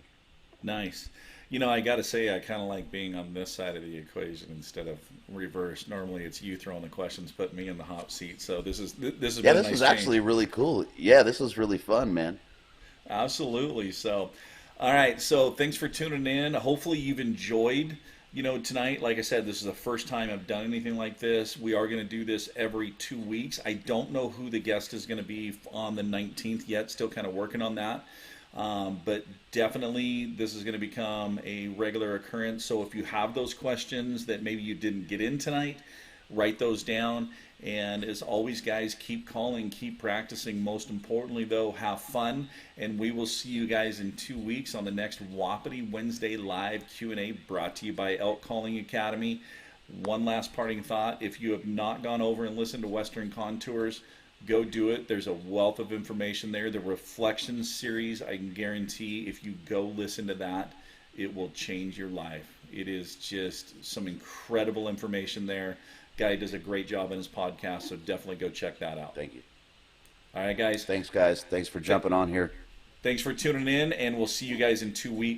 Nice. I got to say, I kind of like being on this side of the equation instead of reverse. Normally, it's you throwing the questions, putting me in the hot seat. So this has Yeah, been a this nice was actually change. really cool. Yeah, this was really fun, man. Absolutely. So, all right. So, thanks for tuning in. Hopefully, you've enjoyed, tonight. Like I said, this is the first time I've done anything like this. We are going to do this every 2 weeks. I don't know who the guest is going to be on the 19th yet. Still kind of working on that. But definitely, this is going to become a regular occurrence. So, if you have those questions that maybe you didn't get in tonight, write those down. And as always, guys, keep calling, keep practicing. Most importantly, though, have fun. And we will see you guys in 2 weeks on the next Wapiti Wednesday live Q&A brought to you by Elk Calling Academy. One last parting thought. If you have not gone over and listened to Western Contours, go do it. There's a wealth of information there. The Reflections series, I can guarantee if you go listen to that, it will change your life. It is just some incredible information there. Guy does a great job in his podcast, so definitely go check that out. Thank you. All right, guys. Thanks, guys. Thanks for jumping on here. Thanks for tuning in, and we'll see you guys in 2 weeks.